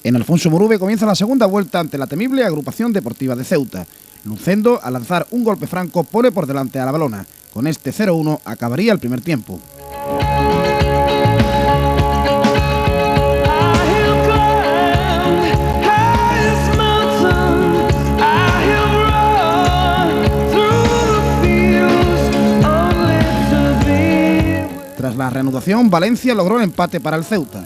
En Alfonso Murube comienza la segunda vuelta ante la temible Agrupación Deportiva de Ceuta. Lucendo, al lanzar un golpe franco, pone por delante a la Valona. Con este 0-1 acabaría el primer tiempo. Tras la reanudación, Valencia logró el empate para el Ceuta.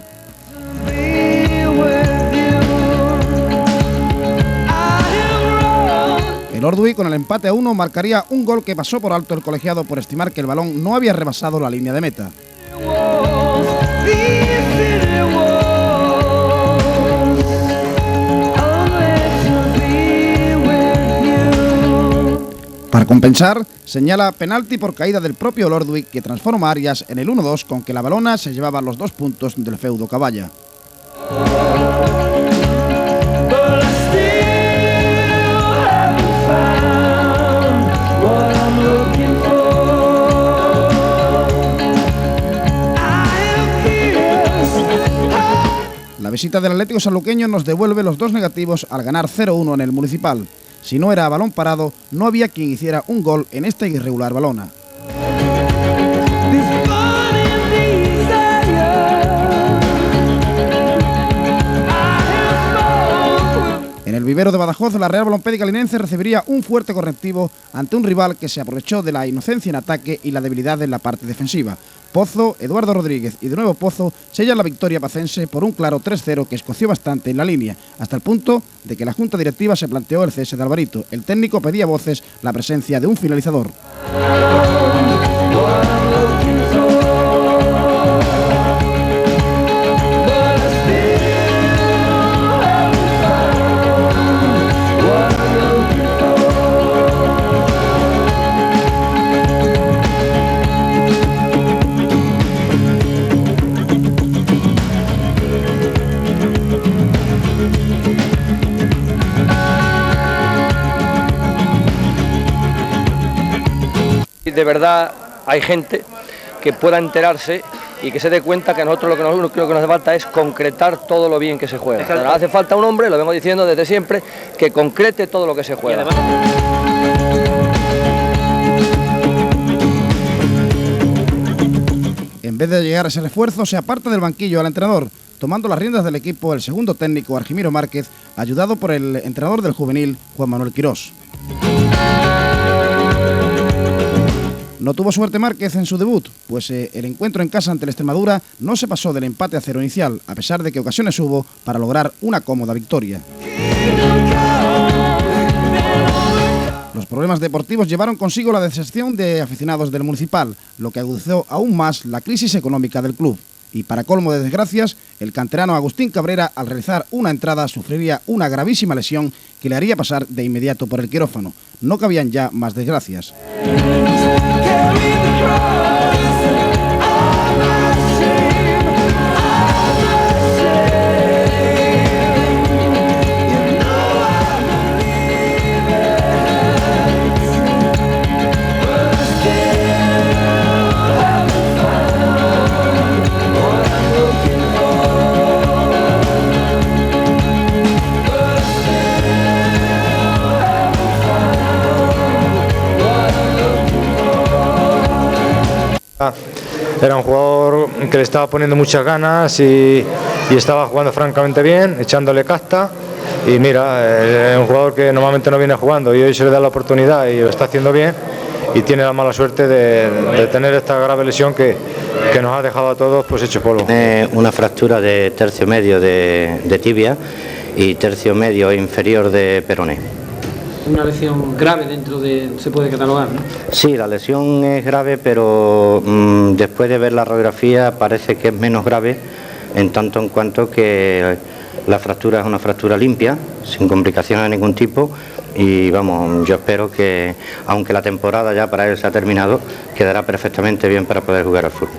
El Ordui, con el empate a 1, marcaría un gol que pasó por alto el colegiado por estimar que el balón no había rebasado la línea de meta. Para compensar, señala penalti por caída del propio Ordui, que transforma a Arias en el 1-2, con que la Valona se llevaba los 2 puntos del feudo Caballa. visita del Atlético sanluqueño nos devuelve los 2 negativos al ganar 0-1 en el Municipal. Si no era a balón parado, no había quien hiciera un gol en esta irregular balona. En el vivero de Badajoz, la Real Balompédica Linense recibiría un fuerte correctivo ante un rival que se aprovechó de la inocencia en ataque y la debilidad en la parte defensiva. Pozo, Eduardo Rodríguez y de nuevo Pozo sellan la victoria pacense por un claro 3-0 que escoció bastante en la línea, hasta el punto de que la Junta Directiva se planteó el cese de Alvarito. El técnico pedía a voces la presencia de un finalizador. De verdad hay gente que pueda enterarse y que se dé cuenta que nosotros lo que nos hace falta es concretar todo lo bien que se juega. Nos hace falta un hombre, lo vengo diciendo desde siempre, que concrete todo lo que se juega. En vez de llegar a ese refuerzo, se aparta del banquillo al entrenador, tomando las riendas del equipo el segundo técnico Argimiro Márquez, ayudado por el entrenador del juvenil Juan Manuel Quirós. No tuvo suerte Márquez en su debut, pues el encuentro en casa ante el Extremadura no se pasó del empate a 0 inicial, a pesar de que ocasiones hubo para lograr una cómoda victoria. Los problemas deportivos llevaron consigo la deserción de aficionados del Municipal, lo que agudizó aún más la crisis económica del club. Y para colmo de desgracias, el canterano Agustín Cabrera, al realizar una entrada, sufriría una gravísima lesión que le haría pasar de inmediato por el quirófano. No cabían ya más desgracias. Era un jugador que le estaba poniendo muchas ganas y estaba jugando francamente bien, echándole casta. Y mira, es un jugador que normalmente no viene jugando y hoy se le da la oportunidad y lo está haciendo bien. Y tiene la mala suerte de tener esta grave lesión que nos ha dejado a todos pues hechos polvo. Una fractura de tercio medio de tibia y tercio medio inferior de peroné. Una lesión grave dentro de... se puede catalogar, ¿no? Sí, la lesión es grave, pero después de ver la radiografía parece que es menos grave, en tanto en cuanto que la fractura es una fractura limpia, sin complicaciones de ningún tipo, y vamos, yo espero que, aunque la temporada ya para él se ha terminado, quedará perfectamente bien para poder jugar al fútbol.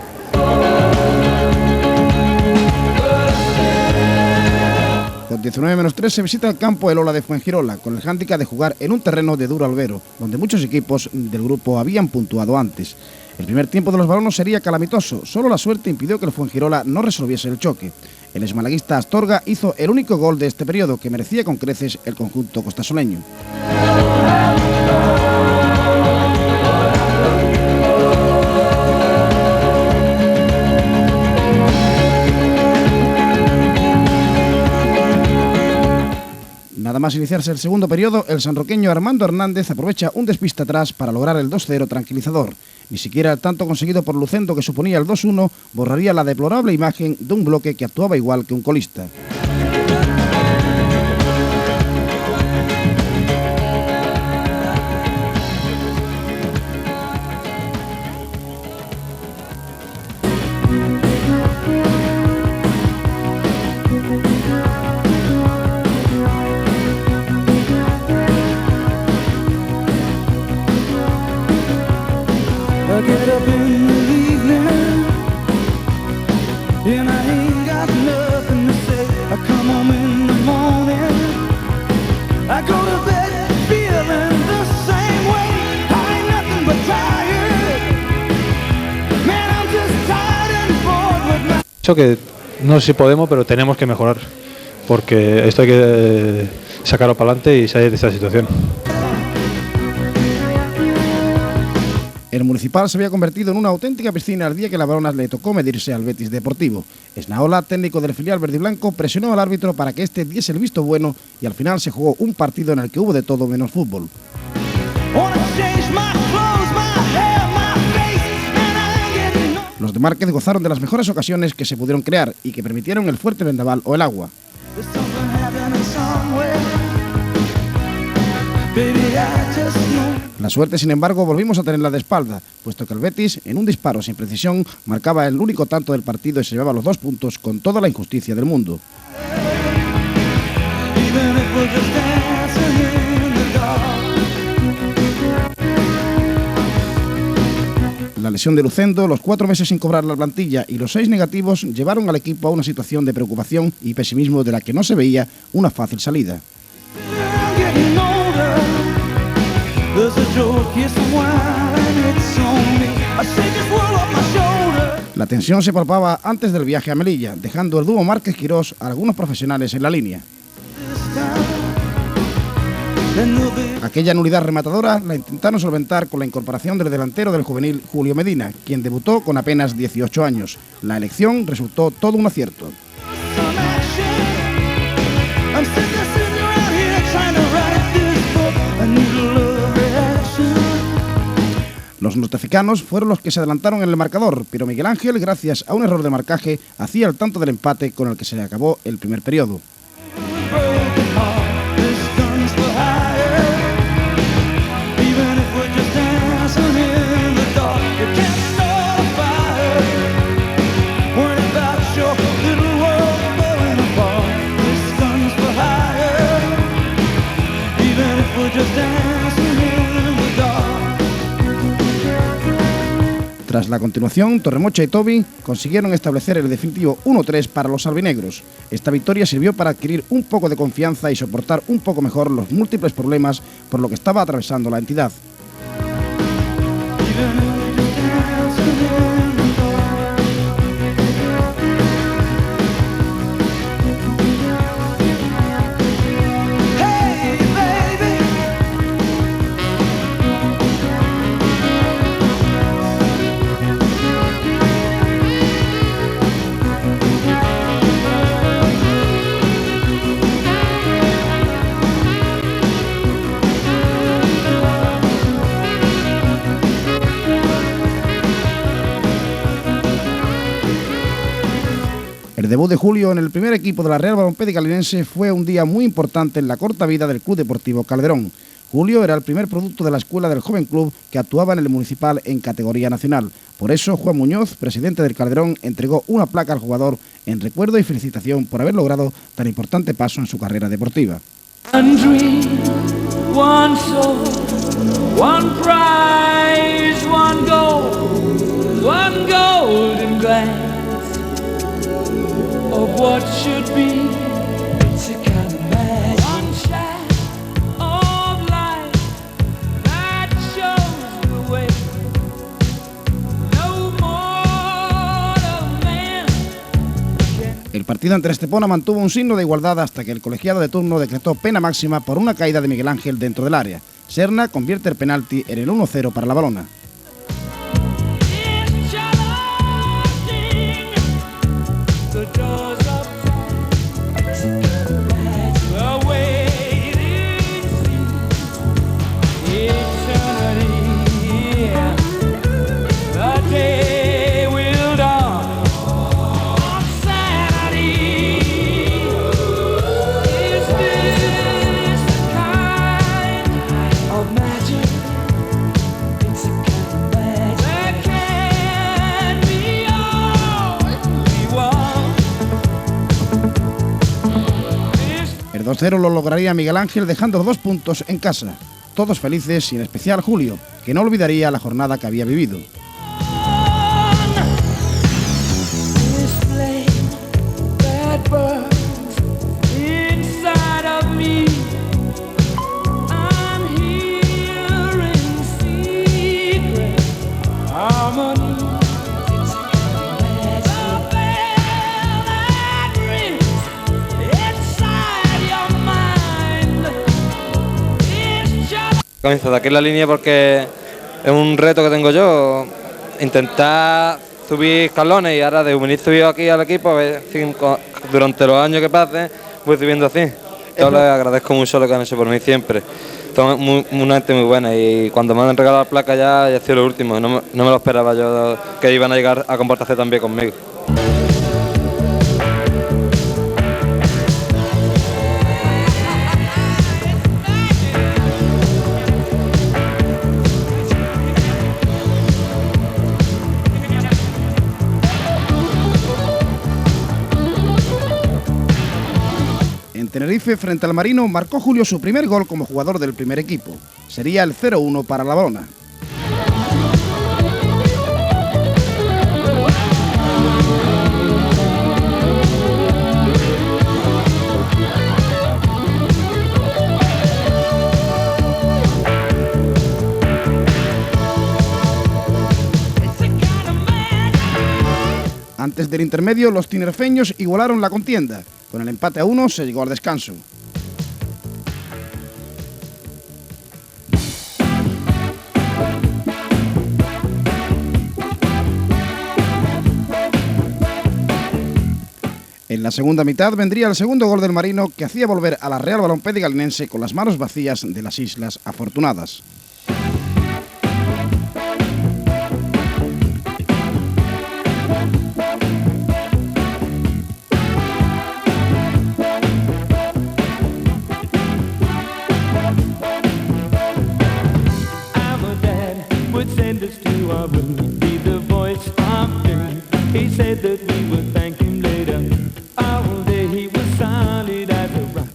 Con 19-3 se visita el campo El Ola de Fuengirola, con el hándicap de jugar en un terreno de duro albero, donde muchos equipos del grupo habían puntuado antes. El primer tiempo de los balonos sería calamitoso, solo la suerte impidió que el Fuengirola no resolviese el choque. El exmalaguista Astorga hizo el único gol de este periodo, que merecía con creces el conjunto costasoleño. Nada más iniciarse el segundo periodo, el sanroqueño Armando Hernández aprovecha un despiste atrás para lograr el 2-0 tranquilizador. Ni siquiera el tanto conseguido por Lucendo, que suponía el 2-1, borraría la deplorable imagen de un bloque que actuaba igual que un colista. Que no sé si podemos, pero tenemos que mejorar, porque esto hay que sacarlo para adelante y salir de esta situación. El Municipal se había convertido en una auténtica piscina el día que la Baronas le tocó medirse al Betis Deportivo. Esnaola, técnico del filial verde y blanco, presionó al árbitro para que éste diese el visto bueno y al final se jugó un partido en el que hubo de todo menos fútbol. Los de Márquez gozaron de las mejores ocasiones que se pudieron crear y que permitieron el fuerte vendaval o el agua. La suerte, sin embargo, volvimos a tenerla de espalda, puesto que el Betis, en un disparo sin precisión, marcaba el único tanto del partido y se llevaba los 2 puntos con toda la injusticia del mundo. La lesión de Lucendo, los 4 meses sin cobrar la plantilla y los 6 negativos llevaron al equipo a una situación de preocupación y pesimismo de la que no se veía una fácil salida. La tensión se palpaba antes del viaje a Melilla, dejando el dúo Márquez-Quirós a algunos profesionales en la línea. Aquella nulidad rematadora la intentaron solventar con la incorporación del delantero del juvenil Julio Medina, quien debutó con apenas 18 años. La elección resultó todo un acierto. Los norteafricanos fueron los que se adelantaron en el marcador, pero Miguel Ángel, gracias a un error de marcaje, hacía el tanto del empate con el que se acabó el primer periodo. Tras la continuación, Torremocha y Tobi consiguieron establecer el definitivo 1-3 para los albinegros. Esta victoria sirvió para adquirir un poco de confianza y soportar un poco mejor los múltiples problemas por lo que estaba atravesando la entidad. El debut de Julio en el primer equipo de la Real Balompédica Linense fue un día muy importante en la corta vida del Club Deportivo Calderón. Julio era el primer producto de la escuela del joven club que actuaba en el Municipal en categoría nacional. Por eso, Juan Muñoz, presidente del Calderón, entregó una placa al jugador en recuerdo y felicitación por haber logrado tan importante paso en su carrera deportiva. One dream, one soul, one prize, one golden glance of what should be. It's a kind of magic. One shot of light that shows the way. No mortal man can. El partido entre Estepona mantuvo un signo de igualdad hasta que el colegiado de turno decretó pena máxima por una caída de Miguel Ángel dentro del área. Serna convierte el penalti en el 1-0 para la Balona. El 2-0 lo lograría Miguel Ángel dejando 2 puntos en casa. Todos felices y en especial Julio, que no olvidaría la jornada que había vivido. comienzo de aquí en la línea porque es un reto que tengo yo, intentar subir escalones y ahora de venir subido aquí al equipo, a ver si durante los años que pasen voy subiendo así. Yo les agradezco mucho lo que han hecho por mí siempre. Son una gente muy buena y cuando me han regalado la placa ya ha sido lo último. No me lo esperaba yo que iban a llegar a comportarse tan bien conmigo. En Tenerife, frente al Marino, marcó Julio su primer gol como jugador del primer equipo. Sería el 0-1 para la Balona. Antes del intermedio, los tinerfeños igualaron la contienda. Con el empate a 1 se llegó al descanso. En la segunda mitad vendría el segundo gol del Marino, que hacía volver a la Real Balompédica Linense con las manos vacías de las Islas Afortunadas.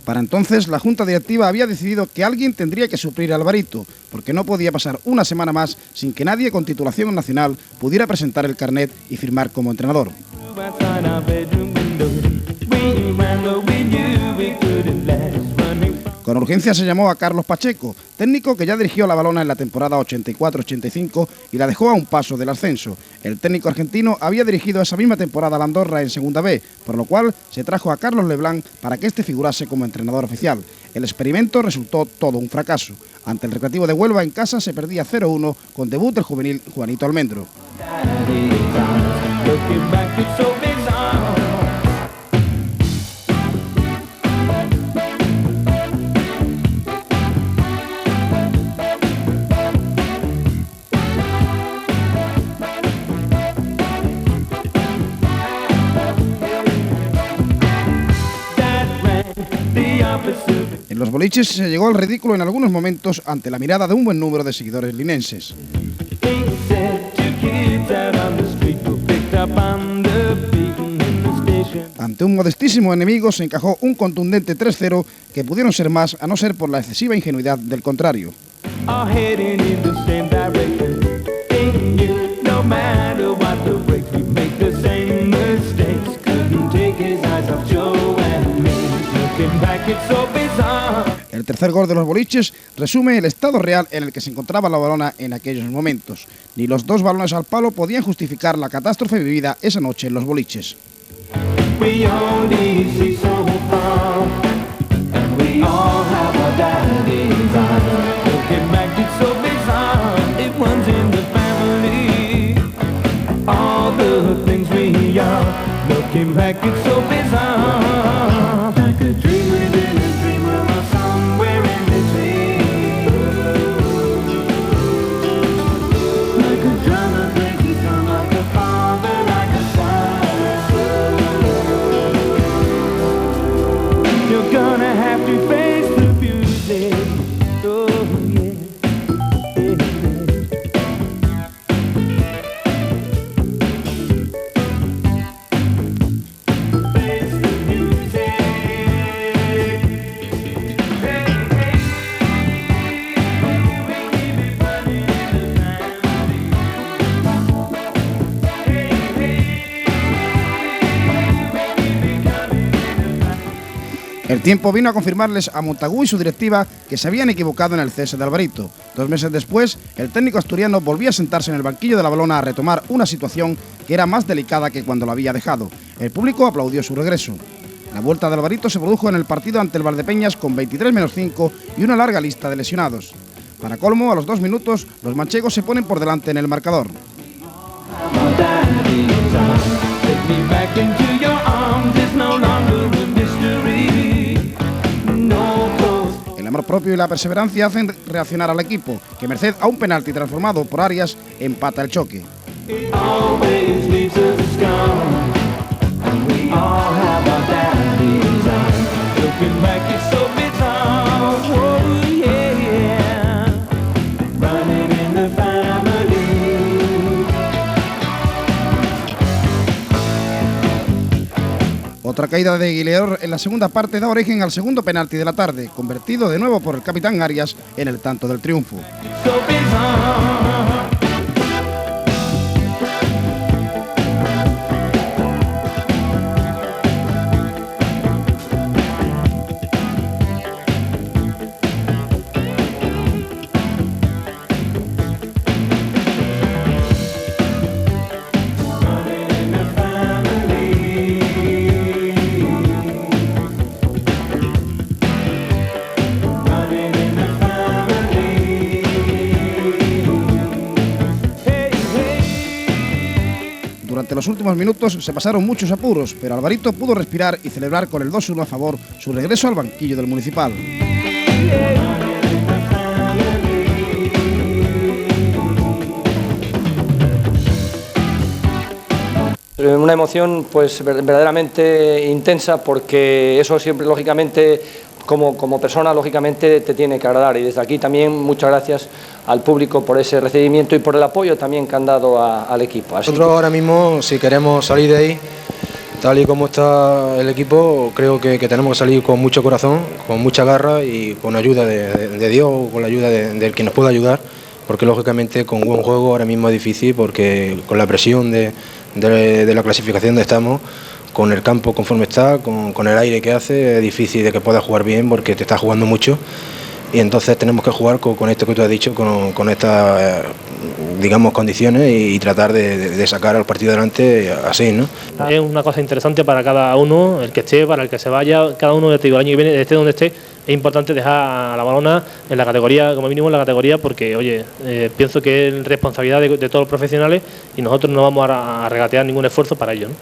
Para entonces, la Junta Directiva había decidido que alguien tendría que suplir a Alvarito, porque no podía pasar una semana más sin que nadie con titulación nacional pudiera presentar el carnet y firmar como entrenador. Con urgencia se llamó a Carlos Pacheco, técnico que ya dirigió la Balona en la temporada 84-85 y la dejó a un paso del ascenso. El técnico argentino había dirigido esa misma temporada a la Andorra en Segunda B, por lo cual se trajo a Carlos Leblanc para que éste figurase como entrenador oficial. El experimento resultó todo un fracaso. Ante el Recreativo de Huelva en casa se perdía 0-1 con debut del juvenil Juanito Almendro. En los boliches se llegó al ridículo en algunos momentos ante la mirada de un buen número de seguidores linenses. Ante un modestísimo enemigo se encajó un contundente 3-0 que pudieron ser más a no ser por la excesiva ingenuidad del contrario. El tercer gol de los boliches resume el estado real en el que se encontraba la Balona en aquellos momentos. Ni los dos balones al palo podían justificar la catástrofe vivida esa noche en los boliches. Looking back, it's so bizarre. Like a dream within a dream, or somewhere in between. Like a drama breaking down, like a father, like a son. You're gonna have to face the music. Oh yeah. El tiempo vino a confirmarles a Montagu y su directiva que se habían equivocado en el cese de Alvarito. 2 meses después, el técnico asturiano volvía a sentarse en el banquillo de la Balona a retomar una situación que era más delicada que cuando lo había dejado. El público aplaudió su regreso. La vuelta de Alvarito se produjo en el partido ante el Valdepeñas con 23-5 y una larga lista de lesionados. Para colmo, a los 2 minutos, los manchegos se ponen por delante en el marcador. El amor propio y la perseverancia hacen reaccionar al equipo, que merced a un penalti transformado por Arias, empata el choque. Otra caída de Guileor en la segunda parte da origen al segundo penalti de la tarde, convertido de nuevo por el capitán Arias en el tanto del triunfo. Durante los últimos minutos se pasaron muchos apuros, pero Alvarito pudo respirar y celebrar con el 2-1 a favor su regreso al banquillo del Municipal. Una emoción pues verdaderamente intensa, porque eso siempre lógicamente como persona lógicamente te tiene que agradar, y desde aquí también muchas gracias al público por ese recibimiento y por el apoyo también que han dado al equipo. Nosotros ahora mismo, si queremos salir de ahí, tal y como está el equipo, creo que tenemos que salir con mucho corazón, con mucha garra y con ayuda de Dios, con la ayuda del que nos pueda ayudar, porque lógicamente con buen juego ahora mismo es difícil, porque con la presión de la clasificación donde estamos, con el campo conforme está, con el aire que hace, es difícil de que puedas jugar bien porque te estás jugando mucho, y entonces tenemos que jugar con esto que tú has dicho, con estas digamos condiciones, y tratar de sacar al partido adelante así, ¿no? Es una cosa interesante para cada uno, el que esté, para el que se vaya, cada uno el año que viene, esté donde esté, es importante dejar a la balona en la categoría, como mínimo en la categoría, porque oye, pienso que es responsabilidad de todos los profesionales y nosotros no vamos a regatear ningún esfuerzo para ello, ¿no?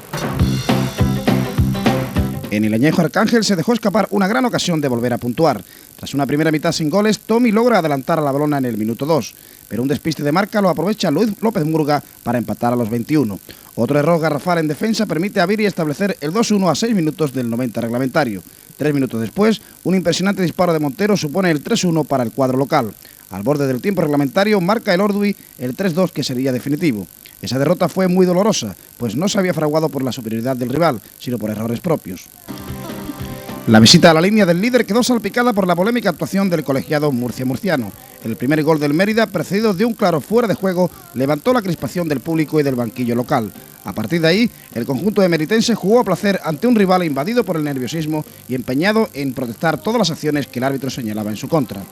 En el Añejo Arcángel se dejó escapar una gran ocasión de volver a puntuar. Tras una primera mitad sin goles, Tommy logra adelantar a la balona en el minuto 2, pero un despiste de marca lo aprovecha Luis López Murga para empatar a los 21. Otro error garrafal en defensa permite a Viri establecer el 2-1 a 6 minutos del 90 reglamentario. 3 minutos después, un impresionante disparo de Montero supone el 3-1 para el cuadro local. Al borde del tiempo reglamentario marca el Ordui el 3-2, que sería definitivo. Esa derrota fue muy dolorosa, pues no se había fraguado por la superioridad del rival, sino por errores propios. La visita a la línea del líder quedó salpicada por la polémica actuación del colegiado murciano. El primer gol del Mérida, precedido de un claro fuera de juego, levantó la crispación del público y del banquillo local. A partir de ahí, el conjunto emeritense jugó a placer ante un rival invadido por el nerviosismo y empeñado en protestar todas las acciones que el árbitro señalaba en su contra.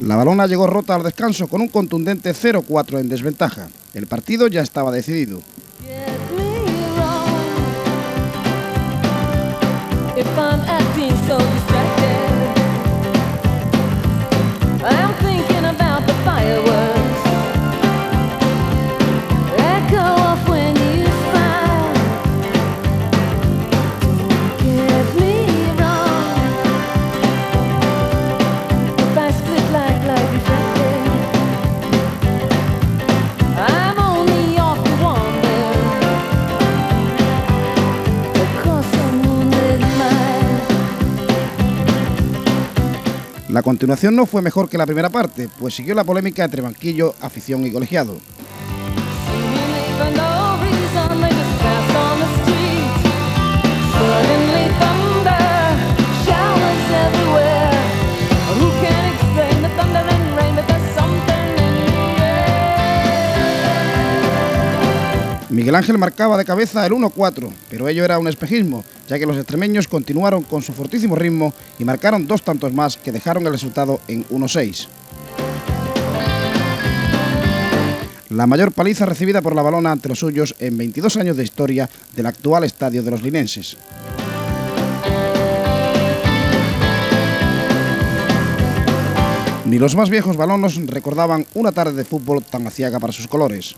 La balona llegó rota al descanso con un contundente 0-4 en desventaja. El partido ya estaba decidido. La continuación no fue mejor que la primera parte, pues siguió la polémica entre banquillo, afición y colegiado. Miguel Ángel marcaba de cabeza el 1-4, pero ello era un espejismo, ya que los extremeños continuaron con su fortísimo ritmo y marcaron 2 tantos más que dejaron el resultado en 1-6. la mayor paliza recibida por la Balona ante los suyos en 22 años de historia del actual estadio de los linenses. Ni los más viejos balonos recordaban una tarde de fútbol tan aciaga para sus colores.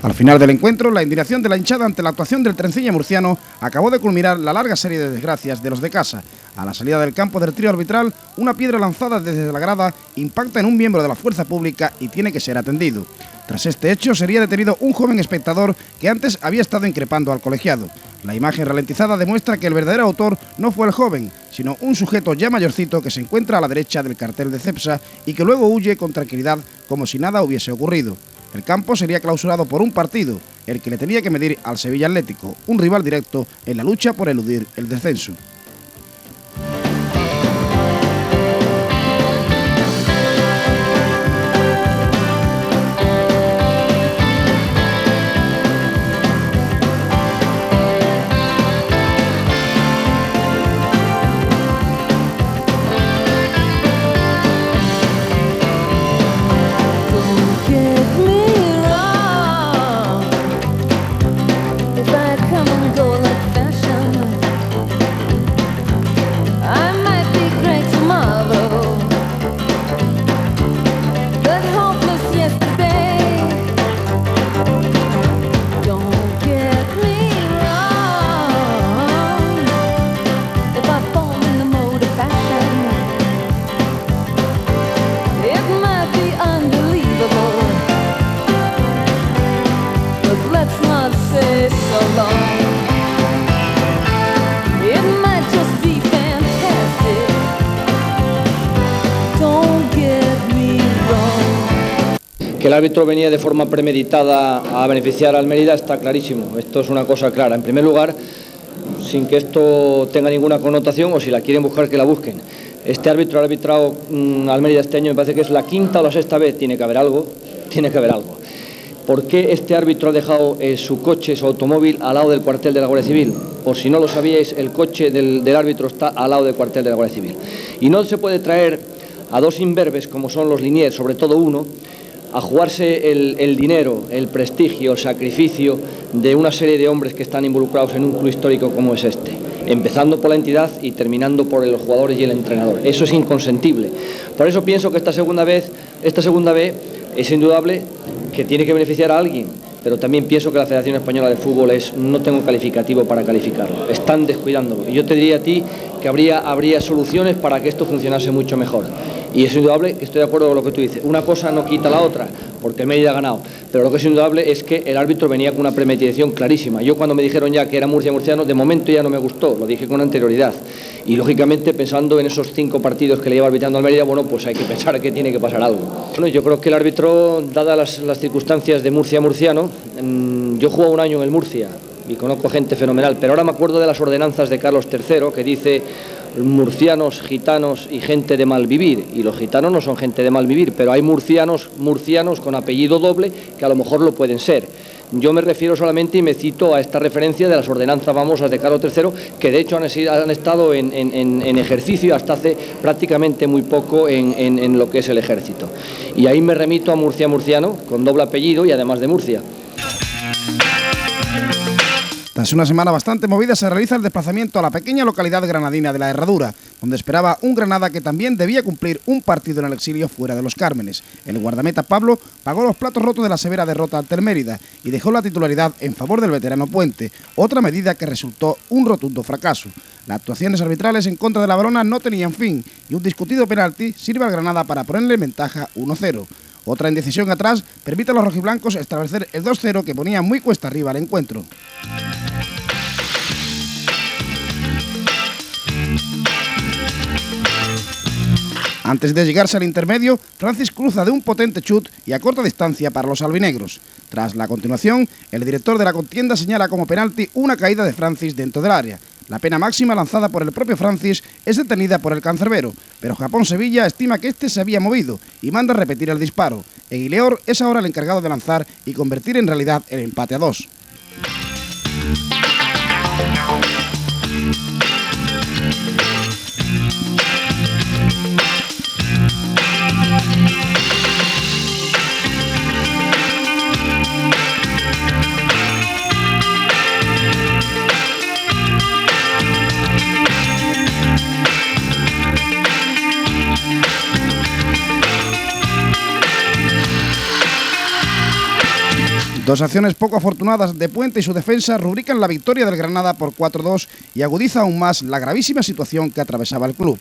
Al final del encuentro, la indignación de la hinchada ante la actuación del trencilla murciano acabó de culminar la larga serie de desgracias de los de casa. A la salida del campo del trío arbitral, una piedra lanzada desde la grada impacta en un miembro de la fuerza pública y tiene que ser atendido. Tras este hecho, sería detenido un joven espectador que antes había estado increpando al colegiado. La imagen ralentizada demuestra que el verdadero autor no fue el joven, sino un sujeto ya mayorcito que se encuentra a la derecha del cartel de Cepsa y que luego huye con tranquilidad como si nada hubiese ocurrido. El campo sería clausurado por un partido, el que le tenía que medir al Sevilla Atlético, un rival directo en la lucha por eludir el descenso. Que el árbitro venía de forma premeditada a beneficiar al Mérida está clarísimo. Esto es una cosa clara. En primer lugar, sin que esto tenga ninguna connotación, o si la quieren buscar, que la busquen. Este árbitro ha arbitrado al Mérida este año, me parece que es la quinta o la sexta vez. Tiene que haber algo. ¿Por qué este árbitro ha dejado su coche, su automóvil, al lado del cuartel de la Guardia Civil? Por si no lo sabíais, el coche del árbitro está al lado del cuartel de la Guardia Civil. Y no se puede traer a dos imberbes, como son los Liniers, sobre todo uno, a jugarse el dinero, el prestigio, el sacrificio de una serie de hombres que están involucrados en un club histórico como es este, empezando por la entidad y terminando por los jugadores y el entrenador. Eso es inconsentible. Por eso pienso que esta segunda vez es indudable que tiene que beneficiar a alguien, pero también pienso que la Federación Española de Fútbol no tengo calificativo para calificarlo. Están descuidándolo. Y yo te diría a ti que habría soluciones para que esto funcionase mucho mejor. Y es indudable que estoy de acuerdo con lo que tú dices. Una cosa no quita la otra, porque el Mérida ha ganado. Pero lo que es indudable es que el árbitro venía con una premeditación clarísima. Yo cuando me dijeron ya que era murciano, de momento ya no me gustó, lo dije con anterioridad. Y lógicamente pensando en esos 5 partidos que le lleva arbitrando al Mérida, bueno, pues hay que pensar que tiene que pasar algo. Bueno, yo creo que el árbitro, dadas las circunstancias de murciano, yo jugué un año en el Murcia y conozco gente fenomenal, pero ahora me acuerdo de las ordenanzas de Carlos III que dice murcianos, gitanos y gente de mal vivir, y los gitanos no son gente de mal vivir, pero hay murcianos con apellido doble que a lo mejor lo pueden ser. Yo me refiero solamente y me cito a esta referencia de las ordenanzas famosas de Carlos III, que de hecho han estado en ejercicio hasta hace prácticamente muy poco en lo que es el ejército. Y ahí me remito a murciano, con doble apellido y además de Murcia. Tras una semana bastante movida se realiza el desplazamiento a la pequeña localidad granadina de La Herradura, donde esperaba un Granada que también debía cumplir un partido en el exilio fuera de los Cármenes. El guardameta Pablo pagó los platos rotos de la severa derrota ante el Mérida y dejó la titularidad en favor del veterano Puente, otra medida que resultó un rotundo fracaso. Las actuaciones arbitrales en contra de la Balona no tenían fin y un discutido penalti sirve al Granada para ponerle en ventaja 1-0. Otra indecisión atrás permite a los rojiblancos establecer el 2-0 que ponía muy cuesta arriba al encuentro. Antes de llegarse al intermedio, Francis cruza de un potente chut y a corta distancia para los albinegros. Tras la continuación, el director de la contienda señala como penalti una caída de Francis dentro del área. La pena máxima lanzada por el propio Francis es detenida por el cancerbero, pero Japón-Sevilla estima que este se había movido y manda repetir el disparo. Eguileor es ahora el encargado de lanzar y convertir en realidad el empate a 2. Dos acciones poco afortunadas de Puente y su defensa rubrican la victoria del Granada por 4-2 y agudiza aún más la gravísima situación que atravesaba el club.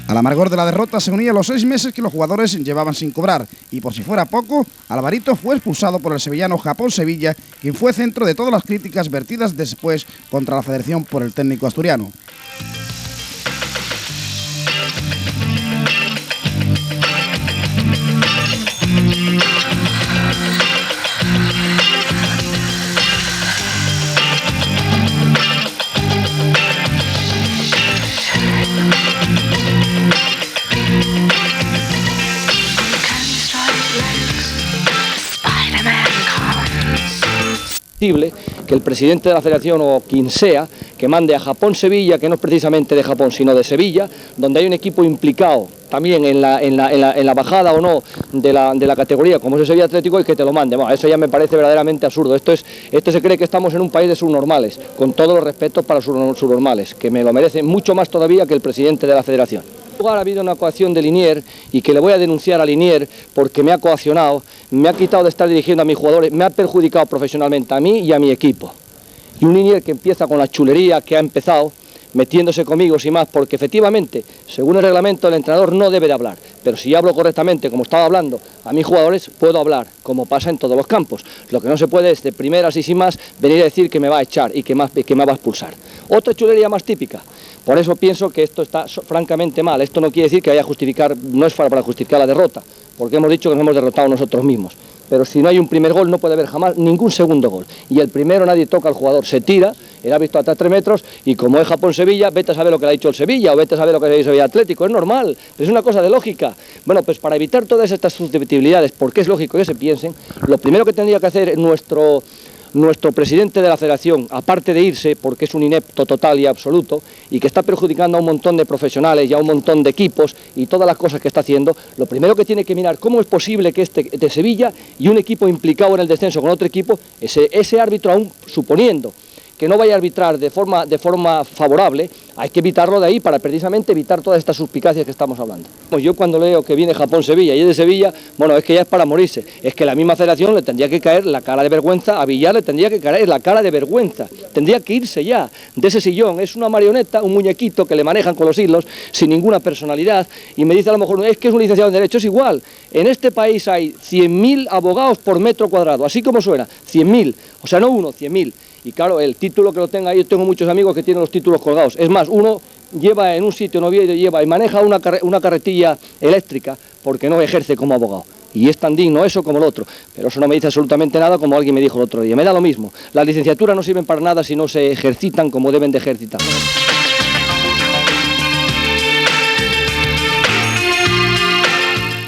Al amargor de la derrota se unía los 6 meses que los jugadores llevaban sin cobrar y por si fuera poco, Alvarito fue expulsado por el sevillano Japón-Sevilla, quien fue centro de todas las críticas vertidas después contra la federación por el técnico asturiano. Que el presidente de la federación o quien sea que mande a Japón-Sevilla, que no es precisamente de Japón sino de Sevilla, donde hay un equipo implicado también en la bajada o no de la categoría como es el Sevilla Atlético, y que te lo mande. Bueno, eso ya me parece verdaderamente absurdo. Esto se cree que estamos en un país de subnormales, con todos los respetos para los subnormales, que me lo merecen mucho más todavía que el presidente de la federación. Ha habido una coacción de Linier y que le voy a denunciar a Linier porque me ha coaccionado, me ha quitado de estar dirigiendo a mis jugadores, me ha perjudicado profesionalmente a mí y a mi equipo. Y un Linier que empieza con la chulería que ha empezado, metiéndose conmigo sin más, porque efectivamente, según el reglamento, el entrenador no debe de hablar. Pero si hablo correctamente, como estaba hablando a mis jugadores, puedo hablar, como pasa en todos los campos. Lo que no se puede es, de primeras y sin más, venir a decir que me va a echar y que me va a expulsar. Otra chulería más típica. Por eso pienso que esto está francamente mal. Esto no quiere decir que vaya a justificar, no es para justificar la derrota, porque hemos dicho que nos hemos derrotado nosotros mismos. Pero si no hay un primer gol no puede haber jamás ningún segundo gol. Y el primero nadie toca al jugador, se tira, el árbitro hasta 3 metros y como es Japón-Sevilla, vete a saber lo que le ha dicho el Sevilla o vete a saber lo que le ha dicho el Sevilla Atlético, es normal, es una cosa de lógica. Bueno, pues para evitar todas estas susceptibilidades, porque es lógico que se piensen, lo primero que tendría que hacer nuestro presidente de la federación, aparte de irse, porque es un inepto total y absoluto, y que está perjudicando a un montón de profesionales y a un montón de equipos y todas las cosas que está haciendo, lo primero que tiene que mirar, ¿cómo es posible que de Sevilla y un equipo implicado en el descenso con otro equipo, ese árbitro, aún suponiendo que no vaya a arbitrar de forma favorable, hay que evitarlo de ahí para precisamente evitar todas estas suspicacias que estamos hablando. Pues yo cuando leo que viene Japón-Sevilla y es de Sevilla, bueno, es que ya es para morirse. Es que la misma federación le tendría que caer la cara de vergüenza, a Villar le tendría que caer la cara de vergüenza. Tendría que irse ya de ese sillón. Es una marioneta, un muñequito que le manejan con los hilos, sin ninguna personalidad. Y me dice a lo mejor, es que es un licenciado en Derecho. Es igual. En este país hay 100.000 abogados por metro cuadrado, así como suena, 100.000. O sea, no uno, 100.000. Y claro, el título que lo tenga ahí, yo tengo muchos amigos que tienen los títulos colgados. Es más, uno lleva en un sitio, no lleva y maneja una carretilla eléctrica porque no ejerce como abogado. Y es tan digno eso como el otro. Pero eso no me dice absolutamente nada, como alguien me dijo el otro día. Me da lo mismo. Las licenciaturas no sirven para nada si no se ejercitan como deben de ejercitar.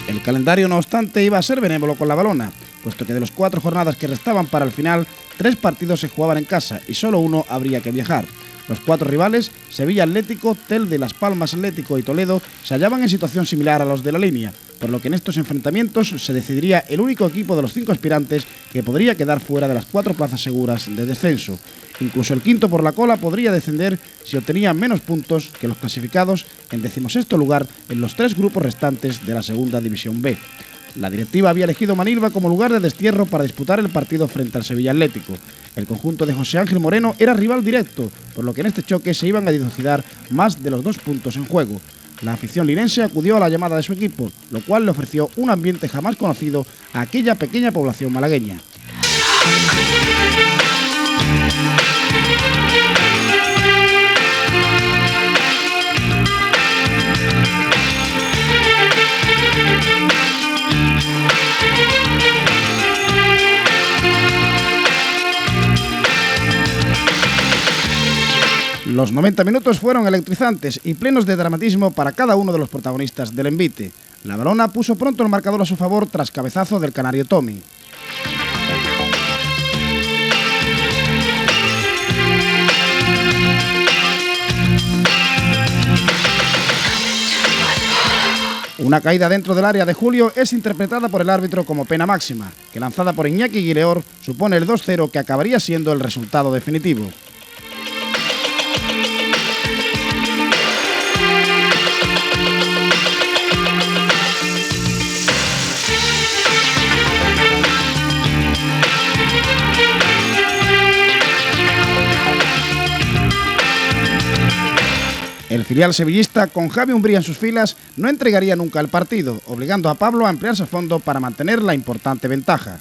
El calendario, no obstante, iba a ser benévolo con la balona, puesto que de las 4 jornadas que restaban para el final, 3 partidos se jugaban en casa y solo uno habría que viajar. Los 4 rivales, Sevilla Atlético, Telde, Las Palmas Atlético y Toledo, se hallaban en situación similar a los de la línea, por lo que en estos enfrentamientos se decidiría el único equipo de los 5 aspirantes que podría quedar fuera de las 4 plazas seguras de descenso. Incluso el quinto por la cola podría descender si obtenía menos puntos que los clasificados en 16º lugar en los 3 grupos restantes de la Segunda División B. La directiva había elegido Manilva como lugar de destierro para disputar el partido frente al Sevilla Atlético. El conjunto de José Ángel Moreno era rival directo, por lo que en este choque se iban a dilucidar más de los 2 puntos en juego. La afición linense acudió a la llamada de su equipo, lo cual le ofreció un ambiente jamás conocido a aquella pequeña población malagueña. Los 90 minutos fueron electrizantes y plenos de dramatismo para cada uno de los protagonistas del envite. La Valona puso pronto el marcador a su favor tras cabezazo del canario Tommy. Una caída dentro del área de Julio es interpretada por el árbitro como pena máxima, que lanzada por Iñaki Guileor supone el 2-0 que acabaría siendo el resultado definitivo. El filial sevillista, con Javi Umbría en sus filas, no entregaría nunca el partido, obligando a Pablo a emplearse a fondo para mantener la importante ventaja.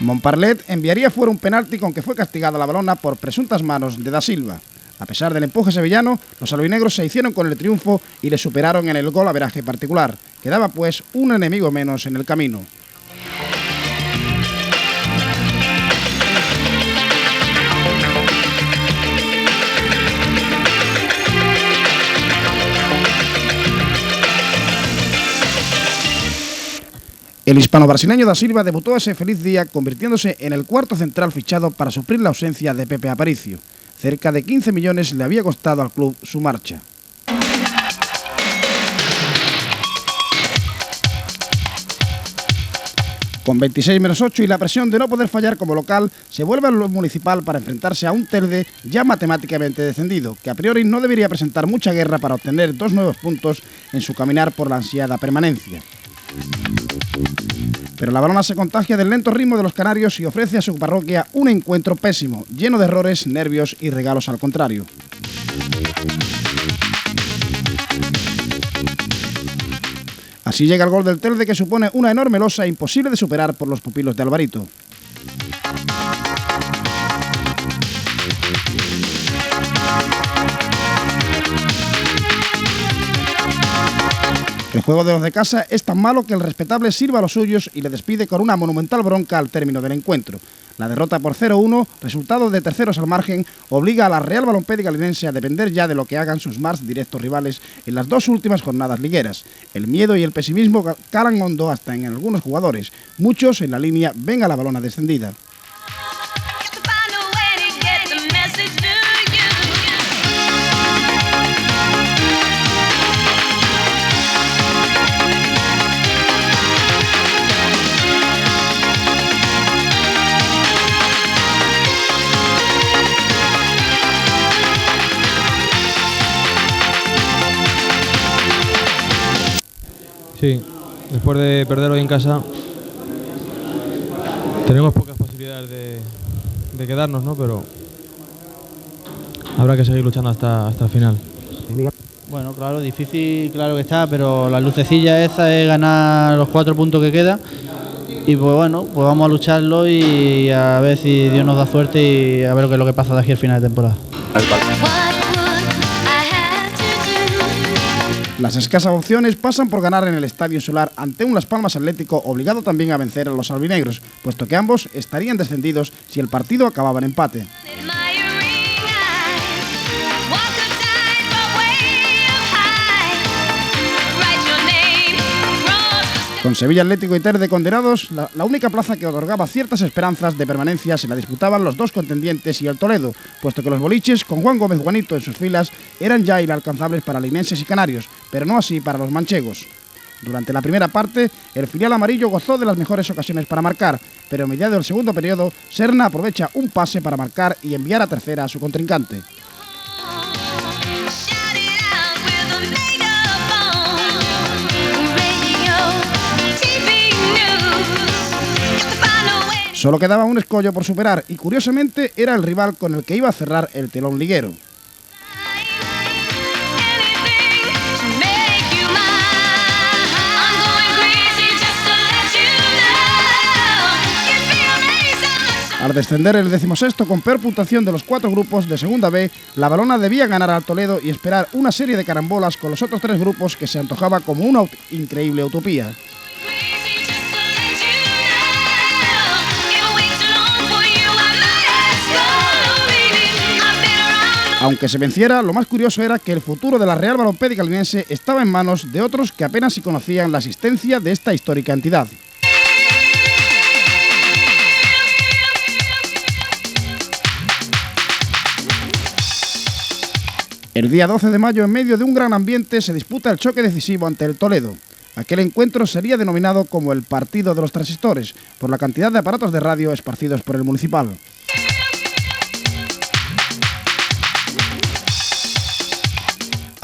Montparlet enviaría fuera un penalti con que fue castigada la Valona por presuntas manos de Da Silva. A pesar del empuje sevillano, los albinegros se hicieron con el triunfo y le superaron en el golaveraje particular. Quedaba pues un enemigo menos en el camino. El hispano-brasileño Da Silva debutó ese feliz día convirtiéndose en el cuarto central fichado para suplir la ausencia de Pepe Aparicio. Cerca de 15 millones le había costado al club su marcha. Con 26-8 y la presión de no poder fallar como local, se vuelve al municipal para enfrentarse a un Telde ya matemáticamente descendido, que a priori no debería presentar mucha guerra para obtener 2 nuevos puntos en su caminar por la ansiada permanencia. Pero la Valona se contagia del lento ritmo de los canarios y ofrece a su parroquia un encuentro pésimo, lleno de errores, nervios y regalos al contrario. Así llega el gol del Telde, que supone una enorme losa imposible de superar por los pupilos de Alvarito. El juego de los de casa es tan malo que el respetable sirva a los suyos y le despide con una monumental bronca al término del encuentro. La derrota por 0-1, resultado de terceros al margen, obliga a la Real Balompédica Linense a depender ya de lo que hagan sus más directos rivales en las dos últimas jornadas ligueras. El miedo y el pesimismo calan hondo hasta en algunos jugadores. Muchos en la línea ven a la Valona descendida. Sí, después de perder hoy en casa tenemos pocas posibilidades de quedarnos, ¿no? Pero habrá que seguir luchando hasta el final. Bueno, claro, difícil, claro que está, pero la lucecilla esa es ganar los 4 puntos que quedan. Y pues bueno, pues vamos a lucharlo y a ver si Dios nos da suerte y a ver qué es lo que pasa de aquí al final de temporada. Las escasas opciones pasan por ganar en el Estadio Insular ante un Las Palmas Atlético obligado también a vencer a los albinegros, puesto que ambos estarían descendidos si el partido acababa en empate. Con Sevilla Atlético y Telde condenados, la única plaza que otorgaba ciertas esperanzas de permanencia se la disputaban los dos contendientes y el Toledo, puesto que los boliches, con Juan Gómez Juanito en sus filas, eran ya inalcanzables para linenses y canarios, pero no así para los manchegos. Durante la primera parte, el filial amarillo gozó de las mejores ocasiones para marcar, pero a mediados del segundo periodo, Serna aprovecha un pase para marcar y enviar a tercera a su contrincante. Solo quedaba un escollo por superar y curiosamente era el rival con el que iba a cerrar el telón liguero. Al descender el 16º con peor puntuación de los 4 grupos de Segunda B, la Valona debía ganar al Toledo y esperar una serie de carambolas con los otros 3 grupos que se antojaba como una increíble utopía. Aunque se venciera, lo más curioso era que el futuro de la Real Balompédica Linense estaba en manos de otros que apenas si conocían la existencia de esta histórica entidad. El día 12 de mayo, en medio de un gran ambiente, se disputa el choque decisivo ante el Toledo. Aquel encuentro sería denominado como el Partido de los Transistores, por la cantidad de aparatos de radio esparcidos por el municipal.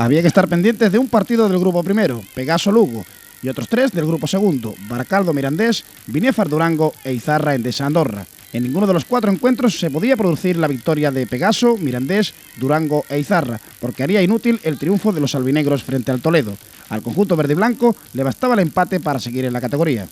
Había que estar pendientes de un partido del grupo primero, Pegaso Lugo, y otros 3 del grupo segundo, Baracaldo Mirandés, Binéfar Durango e Izarra Endesa Andorra. En ninguno de los 4 encuentros se podía producir la victoria de Pegaso, Mirandés, Durango e Izarra, porque haría inútil el triunfo de los albinegros frente al Toledo. Al conjunto verde y blanco le bastaba el empate para seguir en la categoría.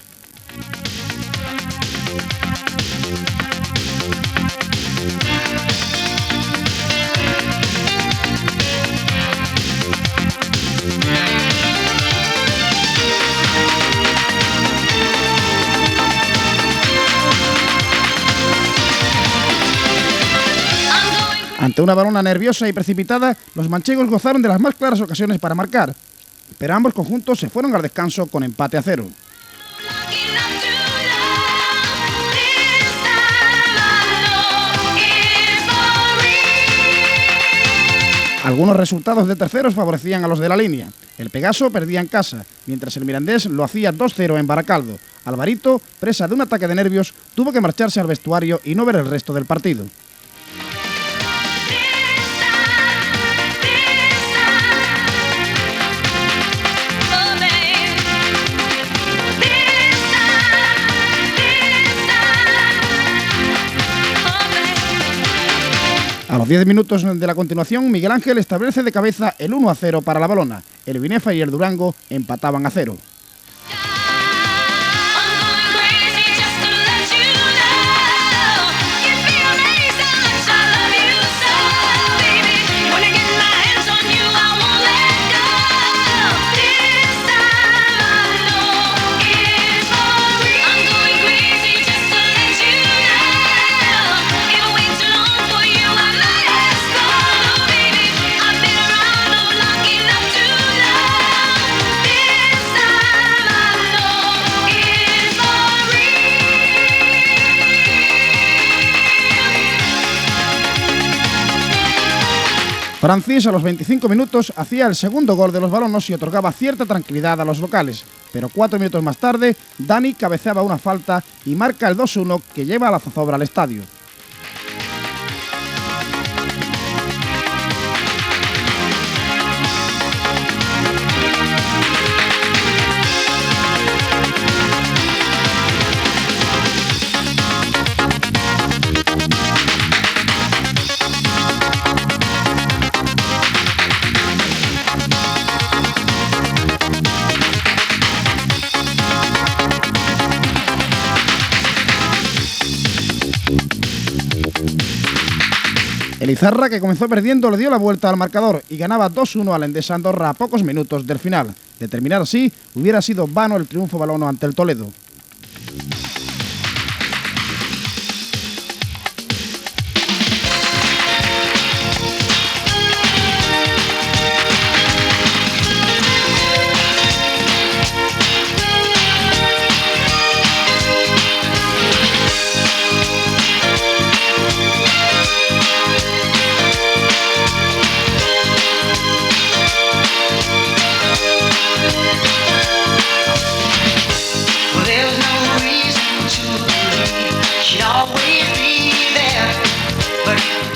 Ante una Valona nerviosa y precipitada, los manchegos gozaron de las más claras ocasiones para marcar, pero ambos conjuntos se fueron al descanso con empate a 0. Algunos resultados de terceros favorecían a los de la línea. El Pegaso perdía en casa, mientras el Mirandés lo hacía 2-0 en Baracaldo. Alvarito, presa de un ataque de nervios, tuvo que marcharse al vestuario y no ver el resto del partido. A los 10 minutos de la continuación, Miguel Ángel establece de cabeza el 1-0 para la Valona. El Binéfar y el Durango empataban a 0. Francis a los 25 minutos hacía el segundo gol de los balonos y otorgaba cierta tranquilidad a los locales, pero 4 minutos más tarde Dani cabeceaba una falta y marca el 2-1 que lleva a la zozobra al estadio. El Izarra, que comenzó perdiendo, le dio la vuelta al marcador y ganaba 2-1 al Endesa Andorra a pocos minutos del final. De terminar así, hubiera sido vano el triunfo valono ante el Toledo.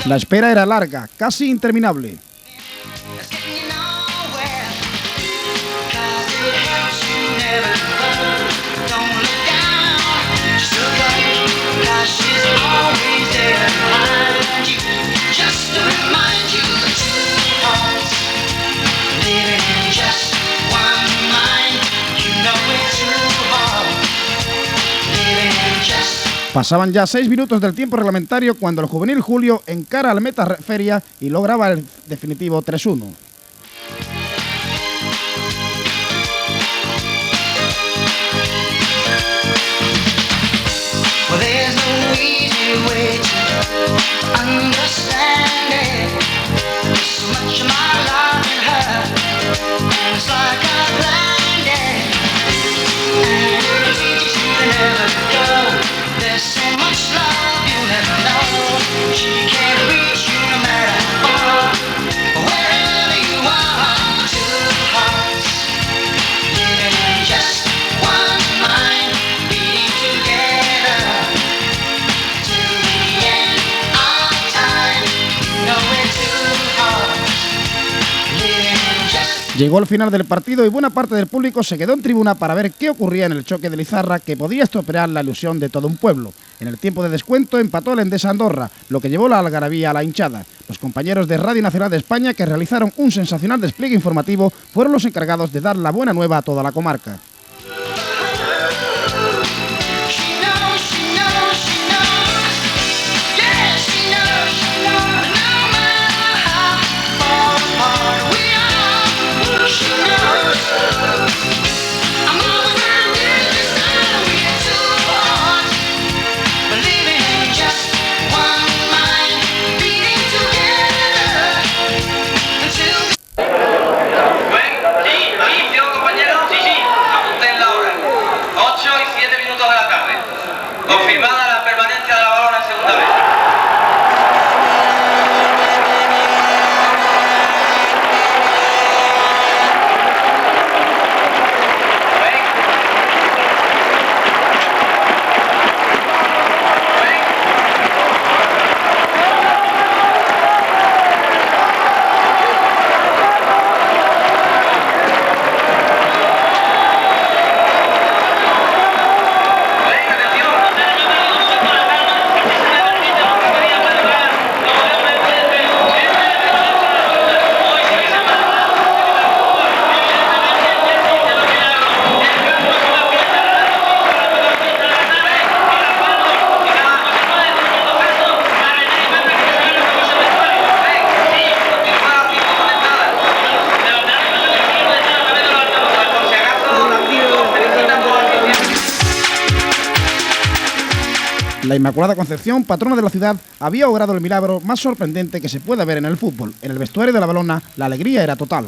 La espera era larga, casi interminable. always there behind you, just to remind you the two hearts living in just one mind. You know it's too hard living in just. Pasaban ya 6 minutos del tiempo reglamentario cuando el juvenil Julio encara al meta Feria y lograba el definitivo 3-1. Well, there's no easy way to understand it. So much of my life in her, and it's like a blinded. And it teaches you to never go. There's so much love you'll never know. She can't reach you no matter what, wherever you are. Two hearts living in just one mind, beating together till the end of time. No, we're two hearts living in just. Llegó el final del partido y buena parte del público se quedó en tribuna para ver qué ocurría en el choque de Lizarra, que podía estropear la ilusión de todo un pueblo. En el tiempo de descuento empató el Endesa Andorra, lo que llevó la algarabía a la hinchada. Los compañeros de Radio Nacional de España, que realizaron un sensacional despliegue informativo, fueron los encargados de dar la buena nueva a toda la comarca. Confirmada la permanencia de la balona segunda vez. La Inmaculada Concepción, patrona de la ciudad, había obrado el milagro más sorprendente que se puede ver en el fútbol. En el vestuario de la balona, la alegría era total.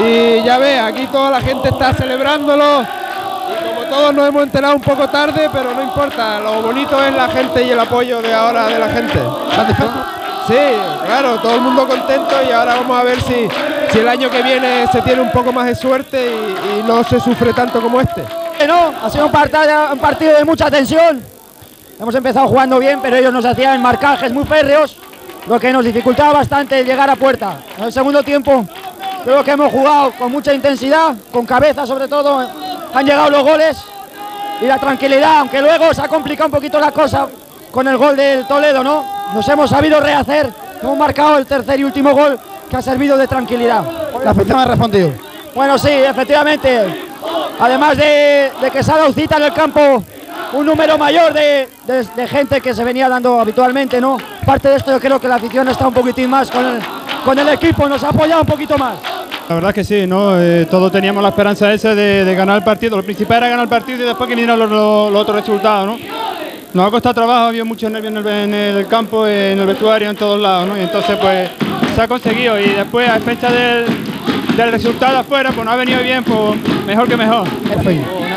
y ya ves, aquí toda la gente está celebrándolo y como todos nos hemos enterado un poco tarde, pero no importa, lo bonito es la gente y el apoyo de ahora de la gente. ¿Satisfecho? Sí, claro, todo el mundo contento y ahora vamos a ver si el año que viene se tiene un poco más de suerte y no se sufre tanto como este. No, ha sido un partido de mucha tensión. Hemos empezado jugando bien, pero ellos nos hacían marcajes muy férreos, lo que nos dificultaba bastante llegar a puerta. En el segundo tiempo creo que hemos jugado con mucha intensidad, con cabeza sobre todo, han llegado los goles y la tranquilidad, aunque luego se ha complicado un poquito la cosa con el gol del Toledo, ¿no? Nos hemos sabido rehacer, hemos marcado el tercer y último gol que ha servido de tranquilidad. La afición ha respondido. Bueno, sí, efectivamente. Además de que se ha dado cita en el campo un número mayor de gente que se venía dando habitualmente, ¿no? Parte de esto yo creo que la afición está un poquitín más con el equipo, nos ha apoyado un poquito más. La verdad es que sí, ¿no? Todos teníamos la esperanza esa de ganar el partido. Lo principal era ganar el partido y después que vinieran los otros resultados, ¿no? Nos ha costado trabajo, había muchos nervios en el campo, en el vestuario, en todos lados, ¿no? Y entonces pues se ha conseguido y después a fecha del resultado afuera, pues no ha venido bien, pues mejor que mejor.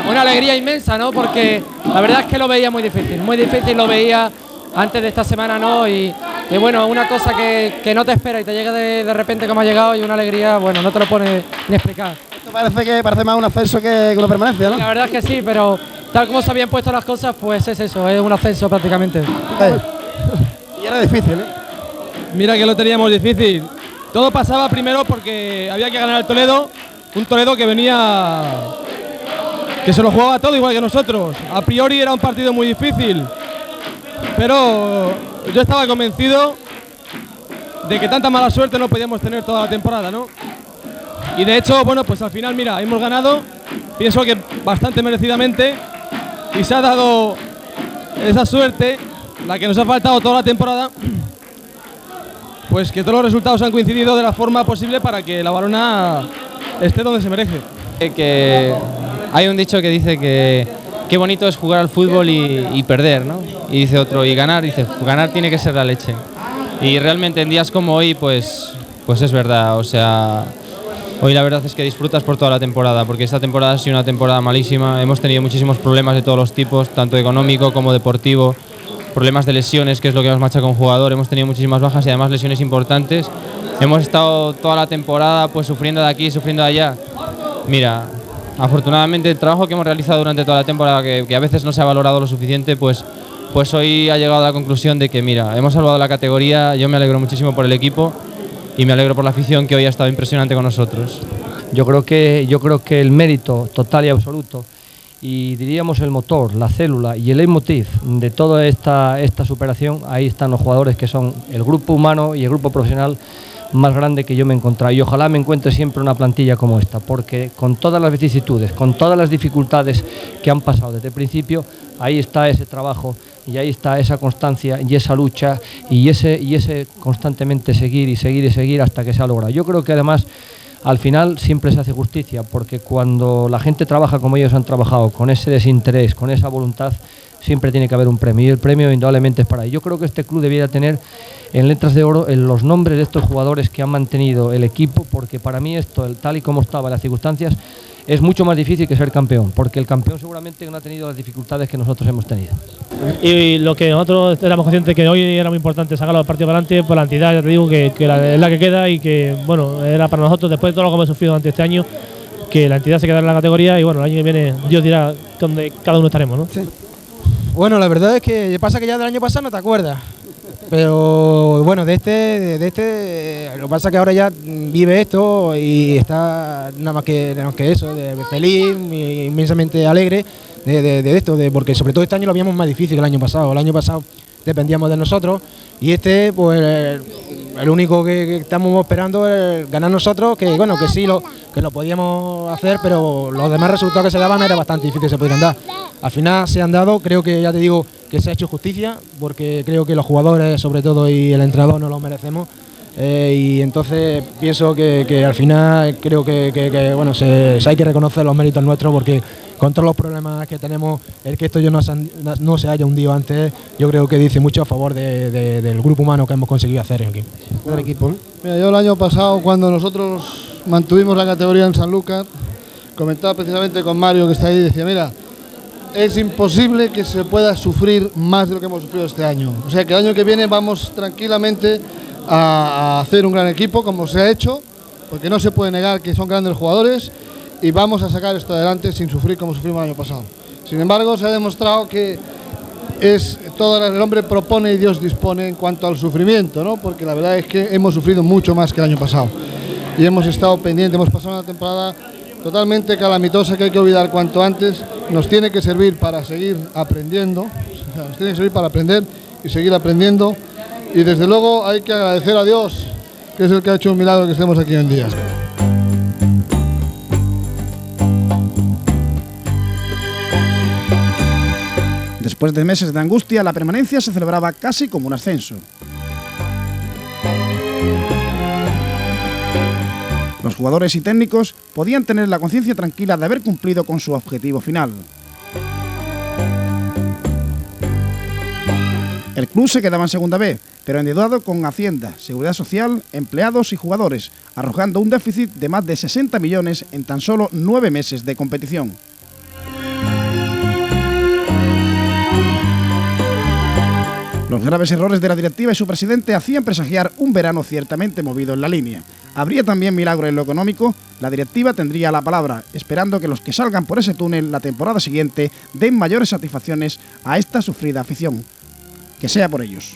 Una alegría inmensa, ¿no? Porque la verdad es que lo veía muy difícil lo veía antes de esta semana, ¿no? Y bueno, una cosa que no te espera y te llega de repente como ha llegado y una alegría, bueno, no te lo pone ni explicar. Esto parece más un ascenso que una permanencia, ¿no? La verdad es que sí, pero tal como se habían puesto las cosas, pues es eso, es un ascenso prácticamente. Y era difícil, ¿eh? Mira que lo teníamos difícil. Todo pasaba primero porque había que ganar al Toledo, un Toledo que venía, que se lo jugaba todo igual que nosotros. A priori era un partido muy difícil, pero yo estaba convencido de que tanta mala suerte no podíamos tener toda la temporada, ¿no? Y de hecho, bueno, pues al final, mira, hemos ganado, pienso que bastante merecidamente, y se ha dado esa suerte, la que nos ha faltado toda la temporada, pues que todos los resultados han coincidido de la forma posible para que la Valona esté donde se merece. Que hay un dicho que dice que qué bonito es jugar al fútbol y perder, ¿no? Y dice otro, y ganar, dice, ganar tiene que ser la leche. Y realmente en días como hoy, pues es verdad, o sea, hoy la verdad es que disfrutas por toda la temporada, porque esta temporada ha sido una temporada malísima, hemos tenido muchísimos problemas de todos los tipos, tanto económico como deportivo, problemas de lesiones, que es lo que más machaca a un jugador, hemos tenido muchísimas bajas y además lesiones importantes, hemos estado toda la temporada pues sufriendo de aquí, sufriendo de allá. Mira, afortunadamente el trabajo que hemos realizado durante toda la temporada, que a veces no se ha valorado lo suficiente, pues hoy ha llegado a la conclusión de que, mira, hemos salvado la categoría, yo me alegro muchísimo por el equipo y me alegro por la afición que hoy ha estado impresionante con nosotros. Yo creo que el mérito total y absoluto, y diríamos el motor, la célula y el leitmotiv de toda esta superación, ahí están los jugadores que son el grupo humano y el grupo profesional más grande que yo me he encontrado, y ojalá me encuentre siempre una plantilla como esta, porque con todas las vicisitudes, con todas las dificultades que han pasado desde el principio, ahí está ese trabajo y ahí está esa constancia y esa lucha y ese constantemente seguir y seguir y seguir hasta que se ha logrado. Yo creo que además al final siempre se hace justicia, porque cuando la gente trabaja como ellos han trabajado, con ese desinterés, con esa voluntad, siempre tiene que haber un premio, y el premio indudablemente es para ellos. Yo creo que este club debiera tener en letras de oro en los nombres de estos jugadores que han mantenido el equipo, porque para mí esto, tal y como estaba, las circunstancias, es mucho más difícil que ser campeón, porque el campeón seguramente no ha tenido las dificultades que nosotros hemos tenido. Y lo que nosotros éramos conscientes que hoy era muy importante sacar los partidos para adelante, por la entidad, ya te digo, que es la que queda, y que, bueno, era para nosotros, después de todo lo que hemos sufrido durante este año, que la entidad se quedara en la categoría, y bueno, el año que viene Dios dirá dónde cada uno estaremos, ¿no? Sí. Bueno, la verdad es que pasa que ya del año pasado no te acuerdas. Pero bueno, de este, lo que pasa es que ahora ya vive esto y está nada más que eso, de feliz, inmensamente alegre de esto, porque sobre todo este año lo habíamos más difícil que el año pasado. El año pasado dependíamos de nosotros y este, pues el único que estamos esperando es ganar nosotros, que bueno, que sí lo podíamos hacer, pero los demás resultados que se daban era bastante difícil que se pudieran dar. Al final se han dado, creo que ya te digo que se ha hecho justicia, porque creo que los jugadores sobre todo y el entrenador nos lo merecemos, y entonces pienso que al final creo que bueno, se hay que reconocer los méritos nuestros, porque con todos los problemas que tenemos, el que esto yo no se haya hundido antes, yo creo que dice mucho a favor del grupo humano que hemos conseguido hacer aquí. Buen equipo, ¿eh? Mira, yo el año pasado, cuando nosotros mantuvimos la categoría en Sanlúcar. Comentaba precisamente con Mario, que está ahí, y decía, mira, es imposible que se pueda sufrir más de lo que hemos sufrido este año. O sea que el año que viene vamos tranquilamente a hacer un gran equipo, como se ha hecho, porque no se puede negar que son grandes jugadores, y vamos a sacar esto adelante sin sufrir como sufrimos el año pasado. Sin embargo, se ha demostrado que el hombre propone y Dios dispone en cuanto al sufrimiento, ¿no? Porque la verdad es que hemos sufrido mucho más que el año pasado y hemos estado pendientes, hemos pasado una temporada totalmente calamitosa que hay que olvidar cuanto antes. Nos tiene que servir para seguir aprendiendo, o sea, nos tiene que servir para aprender y seguir aprendiendo, y desde luego hay que agradecer a Dios, que es el que ha hecho un milagro que estemos aquí hoy en día. Después de meses de angustia, la permanencia se celebraba casi como un ascenso. Los jugadores y técnicos podían tener la conciencia tranquila de haber cumplido con su objetivo final. El club se quedaba en Segunda B, pero endeudado con Hacienda, Seguridad Social, empleados y jugadores, arrojando un déficit de más de 60 millones en tan solo 9 meses de competición. Los graves errores de la directiva y su presidente hacían presagiar un verano ciertamente movido en la línea. Habría también milagro en lo económico. La directiva tendría la palabra, esperando que los que salgan por ese túnel la temporada siguiente den mayores satisfacciones a esta sufrida afición. Que sea por ellos.